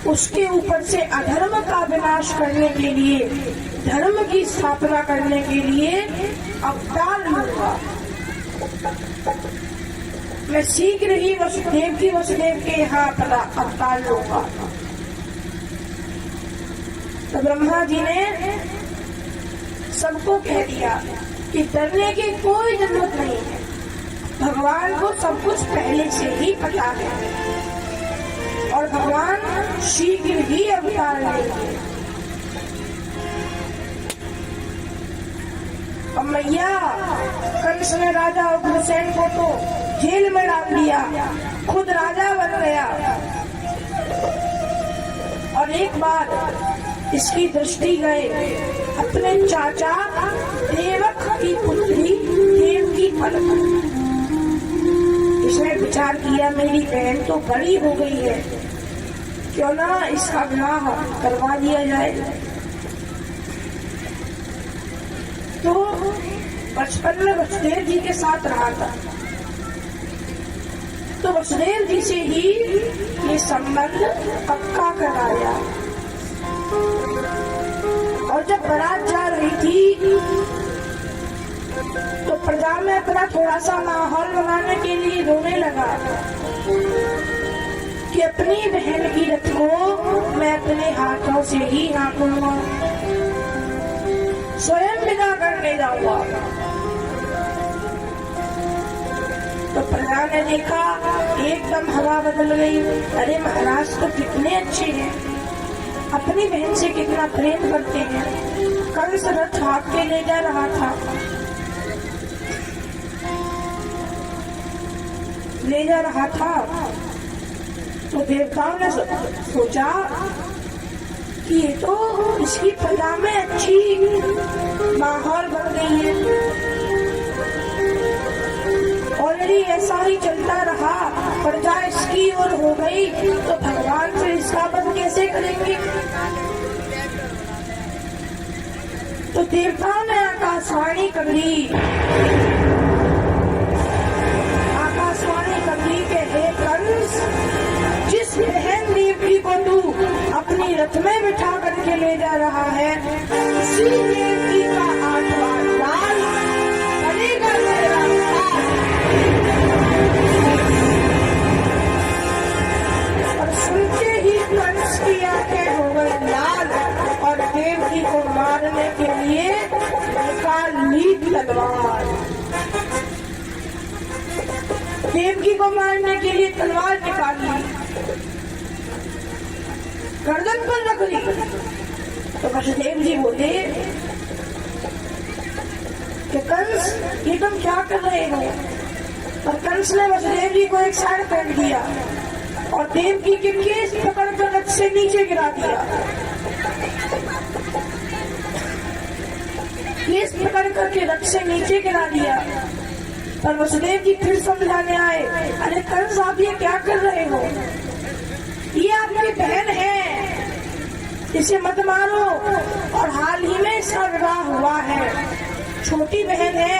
उसके ऊपर से अधर्म का विनाश करने के लिए, धर्म की स्थापना करने के लिए अवतार लूंगा। मैं शीघ्र ही वसुदेव के यहाँ पर अवतार लूंगा। तो ब्रह्मा जी ने सबको कह दिया कि डरने की कोई जरूरत नहीं है, भगवान को सब कुछ पहले से ही पता है। और भगवान शीघ्र ही अवतार लेंगे। अब मैया कंस ने राजा उग्रसेन को तो जेल में डाल दिया, खुद राजा बन गया। और एक बार इसकी दृष्टि गए अपने चाचा देवक की पुत्री देवकी पर। इसने विचार किया मेरी बहन तो बड़ी हो गई है, क्यों ना इसका विवाह करवा दिया जाए। तो बचपन में वसुदेव जी के साथ रहा था, तो वसुदेव जी से ही ये संबंध पक्का कराया। और जब बारात जा रही थी तो प्रजा में अपना थोड़ा सा माहौल बनाने के लिए रोने लगा कि अपनी बहन की रथ को मैं अपने हाथों से ही हाँकूंगा, स्वयं विदा करने जाऊंगा। तो प्रजा ने देखा, एकदम हवा बदल गई। अरे महाराज तो कितने अच्छे हैं, अपनी बहन से कितना प्रेम करते हैं। कंस रथ हाँक के ले जा रहा था, तो देवताओं ने सोचा कि ये तो इसकी प्रजा में अच्छी माहौल बन गई है। ऑलरेडी ऐसा ही चलता रहा, प्रजा इसकी ओर हो गई, तो भगवान से इसका वध कैसे करेंगे। तो देवताओं ने आकाशवाणी कर दी कि हे कंस, जिस बहन देवकी को तू अपनी रथ में बिठा करके ले जा रहा है, उसी देवकी का 8वां लाल बनेगा तेरा। और सुनते ही कंस की आंखें हो गई लाल, और देवकी को मारने के लिए निकाल ली तलवार। देवकी को मारने के लिए तलवार निकाल ली, गर्दन पर रख ली। तो वसुदेव जी बोले कि कंस ये तुम क्या कर रहे हो। और कंस ने वसुदेव जी को एक साइड फेंक दिया और देवकी के केस पकड़कर रथ से नीचे गिरा दिया। केस पकड़ करके रथ से नीचे गिरा दिया। पर वसुदेव जी फिर समझाने आए, अरे कंस आप ये क्या कर रहे हो, ये आपकी बहन है, इसे मत मारो। और हाल ही में इसका विवाह हुआ है, छोटी बहन है,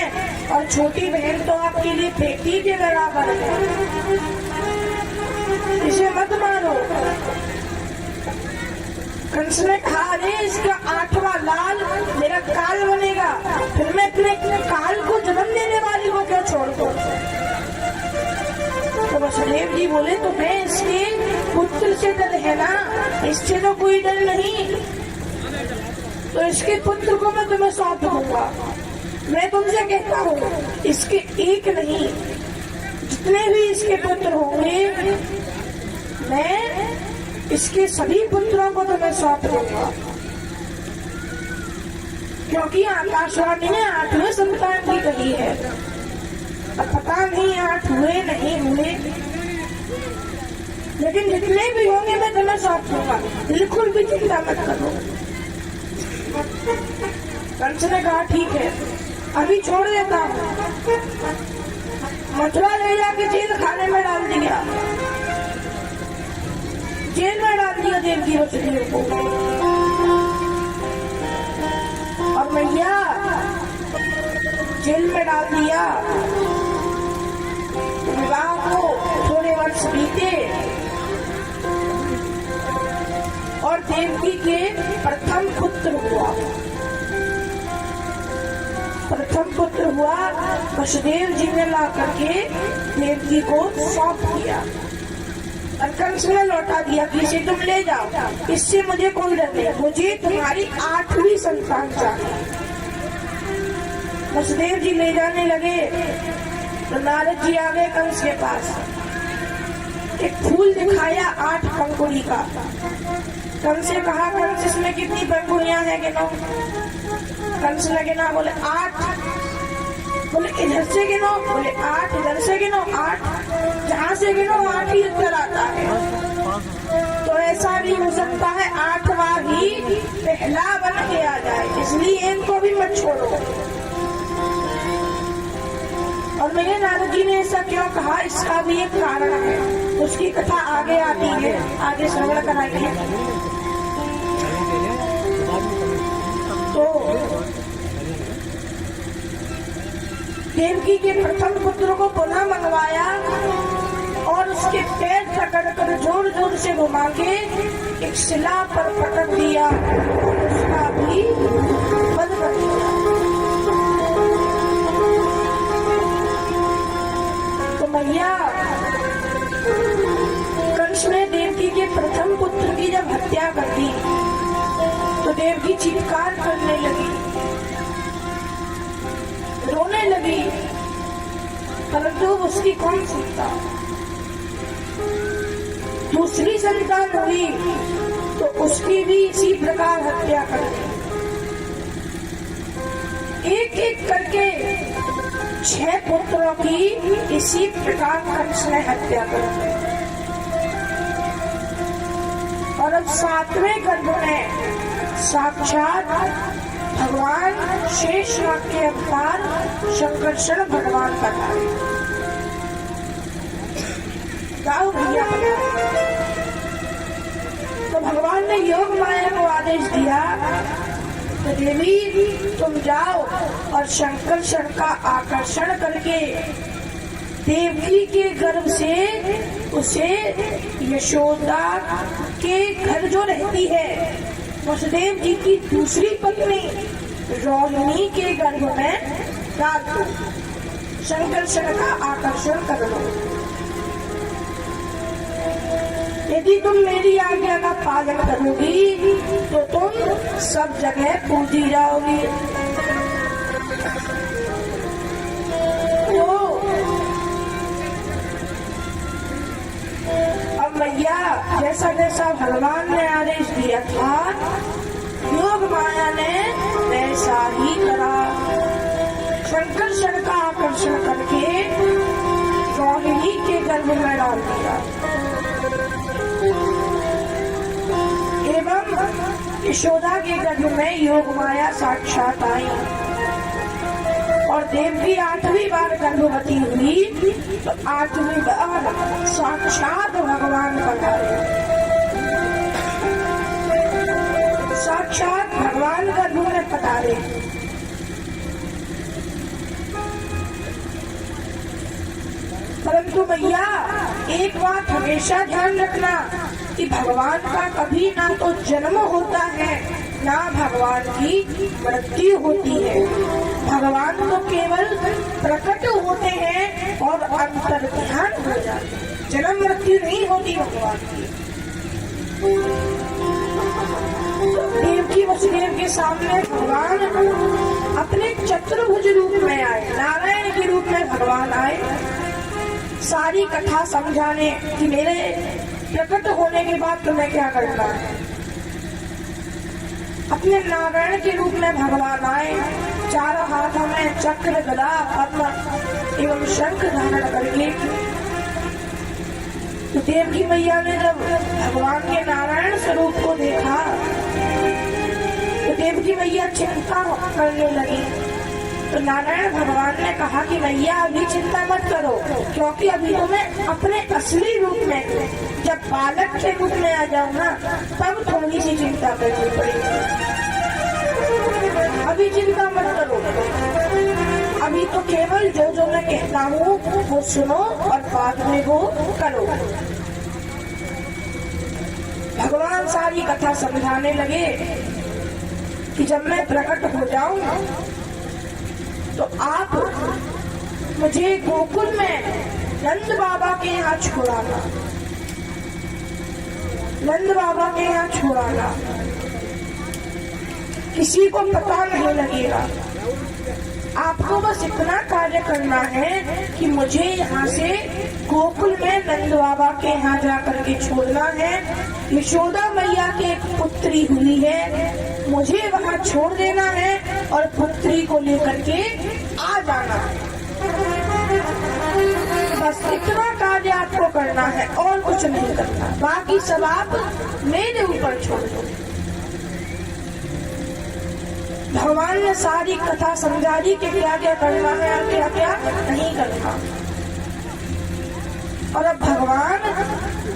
और छोटी बहन तो आपके लिए बेटी के बराबर है, इसे मत मारो। कंस ने कहा, अरे इसका 8वां लाल मेरा काल बनेगा, फिर मैं अपने काल को जन्म देने वाली को क्यों छोड़ दूं। तो वसुदेव जी बोले, तो मैं इसके पुत्र से डर है ना, इससे तो कोई डर नहीं, तो इसके पुत्र को मैं तुम्हें सौंप दूंगा। मैं तुमसे कहता हूँ, इसके एक नहीं, जितने भी इसके पुत्र होंगे, मैं इसके सभी पुत्रों को तुम्हें सौंप दूंगा। क्योंकि आकाशवाणी ने 8वें संतान की कही है। अब पता नहीं 8 हुए नहीं हुए, लेकिन जितने भी होंगे मैं तुम्हें सौंप दूंगा, बिल्कुल भी चिंता मत करो। कंस ने कहा, ठीक है, अभी छोड़ देता हूँ। मथुरा ले जाके जेल खाने में डाल दिया, जेल में डाल दिया देवकी वसुदेव को। और मैया जेल में डाल दिया। विवाह को थोड़े वर्ष बीते और देवकी के प्रथम पुत्र हुआ। वसुदेव जी ने ला करके देवकी को सौंप दिया और कंस ने लौटा दिया कि इसे तुम ले जाओ, इससे मुझे कोई डर नहीं, मुझे तुम्हारी 8वीं संतान चाहिए। वसुदेव जी ले जाने लगे तो नारद जी आ गए कंस के पास। एक फूल दिखाया 8 पंखुड़ी का। कंस से कहा, कंस इसमें कितनी पंखुड़ियां हैं गिनो। कंस ने गिना, बोले 8। बोले इधर से गिनो, बोले 8, इधर से गिनो 8, जहां से गिनो 8 ही उत्तर आता है। तो ऐसा भी हो सकता है 8वां ही पहला बन के आ जाए, इसलिए इनको भी मत छोड़ो। और मेरे नारद जी ने ऐसा क्यों कहा, इसका भी एक कारण है, उसकी कथा आगे आती है, आगे श्रवण कराएंगे। तो देवकी के प्रथम पुत्र को पुनः मंगवाया और उसके पैर पकड़कर जोर जोर से घुमा के एक शिला पर पटक दिया और उसका भी वध कर दिया। तो मैया कंस ने देवकी के प्रथम पुत्र की जब हत्या कर दी तो देवकी चित्कार करने लगी, रोने लगी, परंतु उसकी कौन सुनता। दूसरी संतान हुई तो उसकी भी इसी प्रकार हत्या कर दी। एक एक करके 6 पुत्रों की इसी प्रकार कंस ने हत्या कर दी। और अब 7वें गर्भ में साक्षात भगवान शेषनाग के अवतार शंकरषण भगवान पधारे। गाओ भैया तो भगवान ने योग माया को आदेश दिया, तो देवी तुम जाओ और शंकरषण का आकर्षण करके देवकी के गर्भ से उसे यशोदा के घर जो रहती है वसुदेव जी की दूसरी पत्नी रोहिणी के गर्भ में डाल दो, शंकरषण का आकर्षण कर लो। यदि तुम मेरी आज्ञा का पालन करोगी तो तुम सब जगह पूजी जाओगी। तो अब मैया जैसा जैसा भगवान ने आदेश दिया था योग माया ने वैसा ही करा। शंकरषण का आकर्षण करके रोहिणी के गर्भ में डाल दिया एवं यशोदा के गर्भ में योग माया साक्षात आई और देवकी 8वीं बार गर्भवती हुई तो 8वीं बार साक्षात भगवान पधारे। साक्षात भगवान गर्भ में पधारे। परंतु भैया एक बात हमेशा ध्यान रखना कि भगवान का कभी ना तो जन्म होता है ना भगवान की मृत्यु होती है। भगवान तो केवल प्रकट होते हैं और अंतर ध्यान हो जाते हैं, जन्म मृत्यु नहीं होती भगवान की। देवकी वसुदेव के सामने भगवान अपने चतुर्भुज रूप में आए, नारायण के रूप में भगवान आए सारी कथा समझाने कि मेरे प्रकट होने के बाद तुम्हें क्या करना है। अपने नारायण के रूप में भगवान आए, चारों हाथों में चक्र गदा पद्म एवं शंख धारण करके। तो देवकी मैया ने जब भगवान के नारायण स्वरूप को देखा तो देवकी मैया चिंता करने लगी। तो नारायण भगवान ने कहा कि मैया अभी चिंता मत करो, क्योंकि अभी तो मैं अपने असली रूप में जब बालक के रूप में आ जाऊँ ना तब थोड़ी सी चिंता करनी पड़ेगी। अभी चिंता मत करो, अभी तो केवल जो जो मैं कहता हूँ वो सुनो और बाद में वो करो। भगवान सारी कथा समझाने लगे कि जब मैं प्रकट हो जाऊं तो आप मुझे गोकुल में नंद बाबा के यहाँ छोड़ाना, नंद बाबा के यहाँ छोड़ाना, किसी को पता नहीं लगेगा। आपको बस इतना कार्य करना है कि मुझे यहाँ से गोकुल में नंद बाबा के यहाँ जा करके छोड़ना है। यशोदा मैया की एक पुत्री हुई है, मुझे वहाँ छोड़ देना है और पुत्री को लेकर के आ जाना है। बस इतना कार्य आपको करना है और कुछ नहीं करना, बाकी सब आप मेरे ऊपर छोड़ दो। भगवान ने सारी कथा समझा दी कि क्या क्या करना है और क्या क्या नहीं करना। और अब भगवान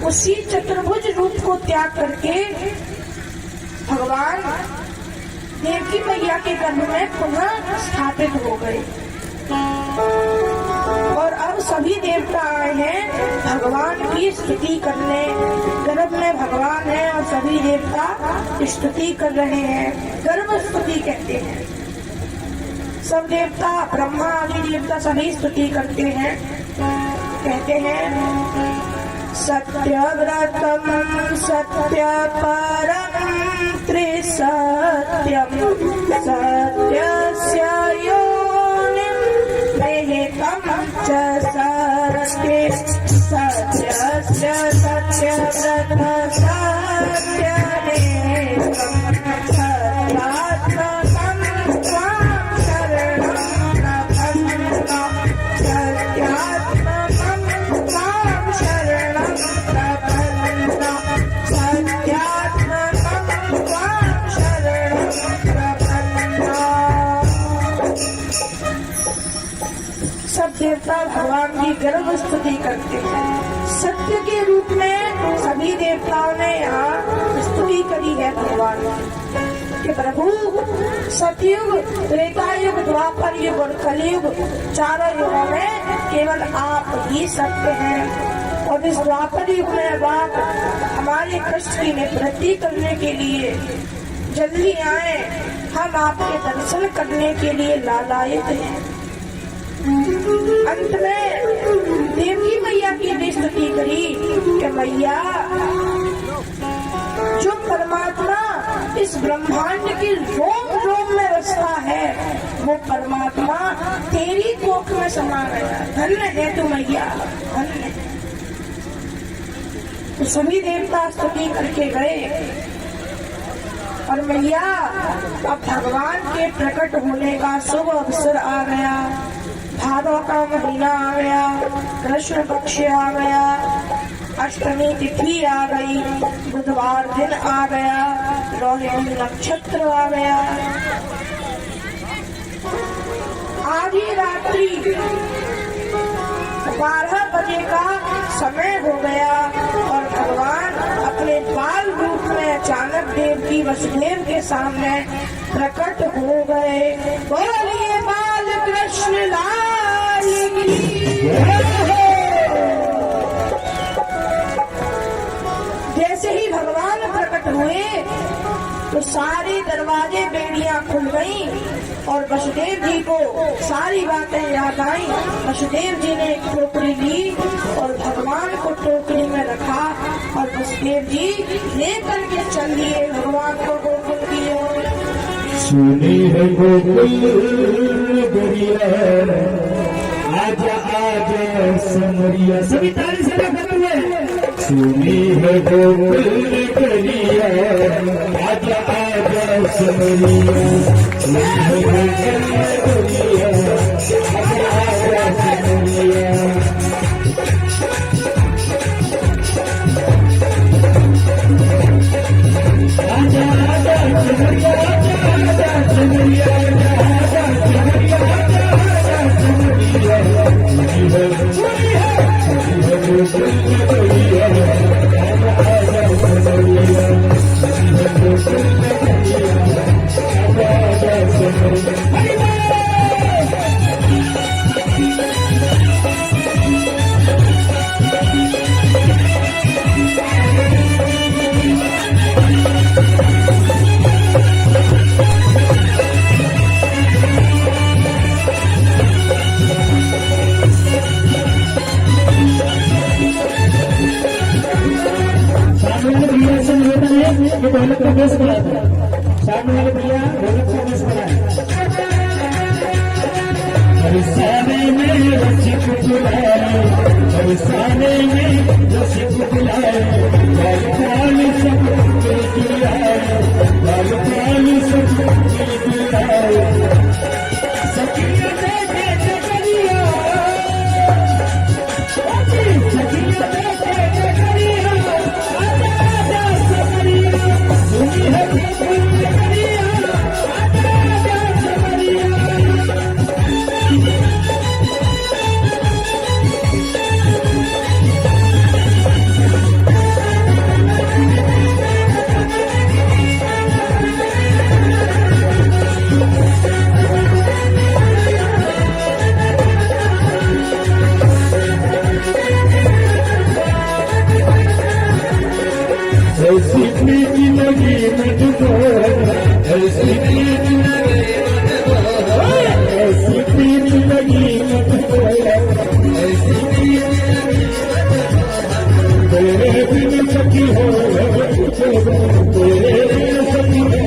उसी चतुर्भुज रूप को त्याग करके भगवान देवकी मैया के गर्भ में पुनः स्थापित हो गए। और अब सभी देवता आए हैं भगवान की स्तुति करने। गर्भ में भगवान है और सभी देवता स्तुति कर रहे हैं, गर्भ स्तुति कहते हैं। सब देवता, ब्रह्मा आदि देवता सभी स्तुति करते हैं, कहते हैं सत्यव्रतम सत्य परम त्रिसत्यम सत्यस्य योनिं वेहितं च सरस्ते सत्यस्य सत्यव्रत सत्यनेकं सत्यात्मकं त्वां शरणं प्रपन्ना सत्यात्मकं त्वां शरणं प्रपन्ना सत्यात्मकं त्वां शरणं प्रपन्ना। सब देवता भगवान की गर्भ स्तुति करते हैं। सत्य के रूप में सभी देवताओं ने यहाँ स्तुति करी है भगवान कि प्रभु सतयुग, त्रेता युग, द्वापर युग और कलयुग, चारों युगों में केवल आप ही सत्य हैं। और इस द्वापर युग में आप हमारे कष्ट की निवृत्ति करने के लिए जल्दी आए, हम आपके दर्शन करने के लिए लालायित हैं। अंत में देवकी मैया की भी स्तुति करी कि मैया जो परमात्मा इस ब्रह्मांड की रोम रोम में बसता है, वो परमात्मा तेरी कोख में समा गया। धन्य है तू मैया, धन्य। तो सभी देवता स्तुति करके गए और मैया अब भगवान के प्रकट होने का शुभ अवसर आ गया। भादों का महीना आ गया, कृष्ण पक्ष आ गया, अष्टमी तिथि आ गई, बुधवार दिन आ गया, रोहिणी नक्षत्र आ गया। आधी रात्रि 12 बजे का समय हो गया और भगवान अपने बाल रूप में अचानक देवकी वसुदेव के सामने प्रकट हो गए। बोलिए बाल कृष्ण लाल की। जैसे ही भगवान प्रकट हुए तो सारे दरवाजे बेड़ियां खुल गईं और वसुदेव जी को सारी बातें याद आई। वसुदेव जी ने एक टोकरी ली और भगवान को टोकरी में रखा और वसुदेव जी लेकर के चल दिए भगवान को गोकुल की ओर। सुनी है गोकुल गरिया, आजा आजा समरिया, सभी ताली से लगते हुए। सुनी है गोकुल गरिया, आजा आजा समरिया, सुनी है गोकुल गरिया, आजा आजा समरिया। आजा आजा समरिया, आजा आजा समरिया, आजा आजा समरिया, सुनी है गोकुल गरिया, आजा आजा समरिया, सुनी है गोकुल गरिया, आजा आजा समरिया। बरसाने में रसिक बुलाए, बरसाने में रसिक बुलाए, लाल पाल सब बुलाए, लाल पाल सब बुलाए। सखिया देखे जगरिया, सखिया देखे जगरिया, आजा आजा सगरिया, सुनी है जगरिया, आजा आजा सगरिया। ऐसी प्रीति लगी मजबूर, ऐसी प्रीति लगी मजबूर, ऐसी प्रीति लगी मजबूर, ऐसी प्रीति लगी मजबूर। तेरे बिन सखी हो तेरे बिन सखी हो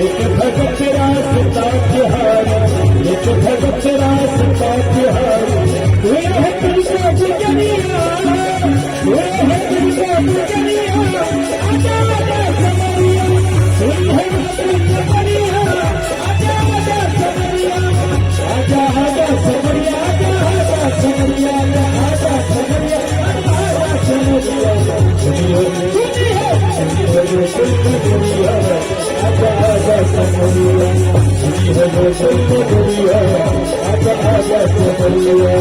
एक भगत रास्ता तिहारी, एक भगत रास्ता तिहारी। वे है तुमको गुजरिया, वे है तुमको गुजरिया, आजा आजा समरिया, वे है तुमको गुजरिया, आजा आजा समरिया, आजा आजा समरिया, आजा आजा समरिया, आजा समरिया, आजा समरिया। आजा आजा समरिया, आजा आजा समरिया।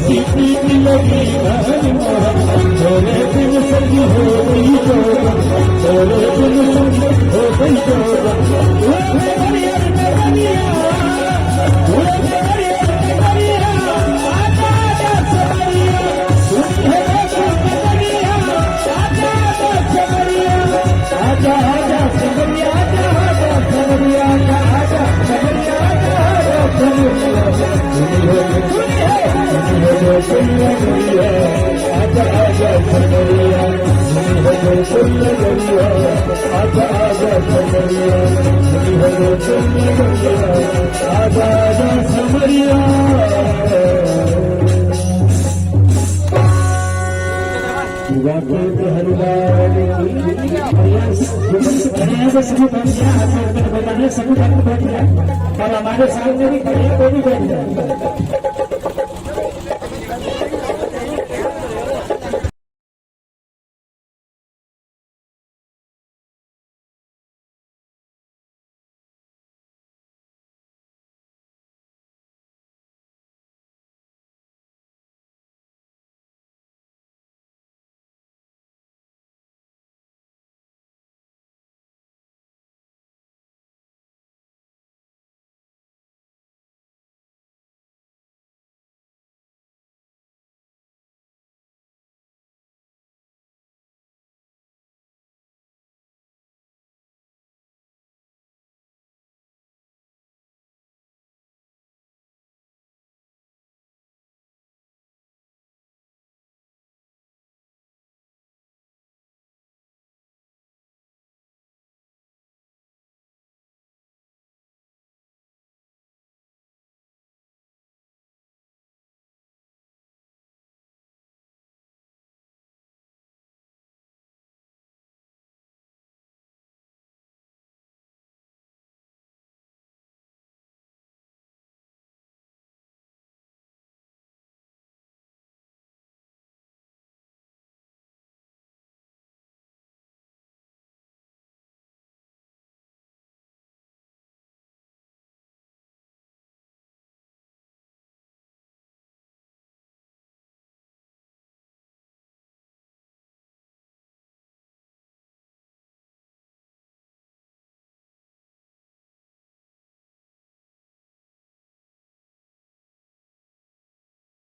की प्रीत लगी भारी मोहन तेरे बिन सजी हो गई जोगन तेरे बिन सजी हो गई जोगन आजा आजा समरिया आजा आजा समरिया आजा आजा समरिया आजा आजा समरिया आजा आजा समरिया आजा आजा समरिया आजा आजा समरिया और हमारे सामने भी खड़े तो भी बैठ जाए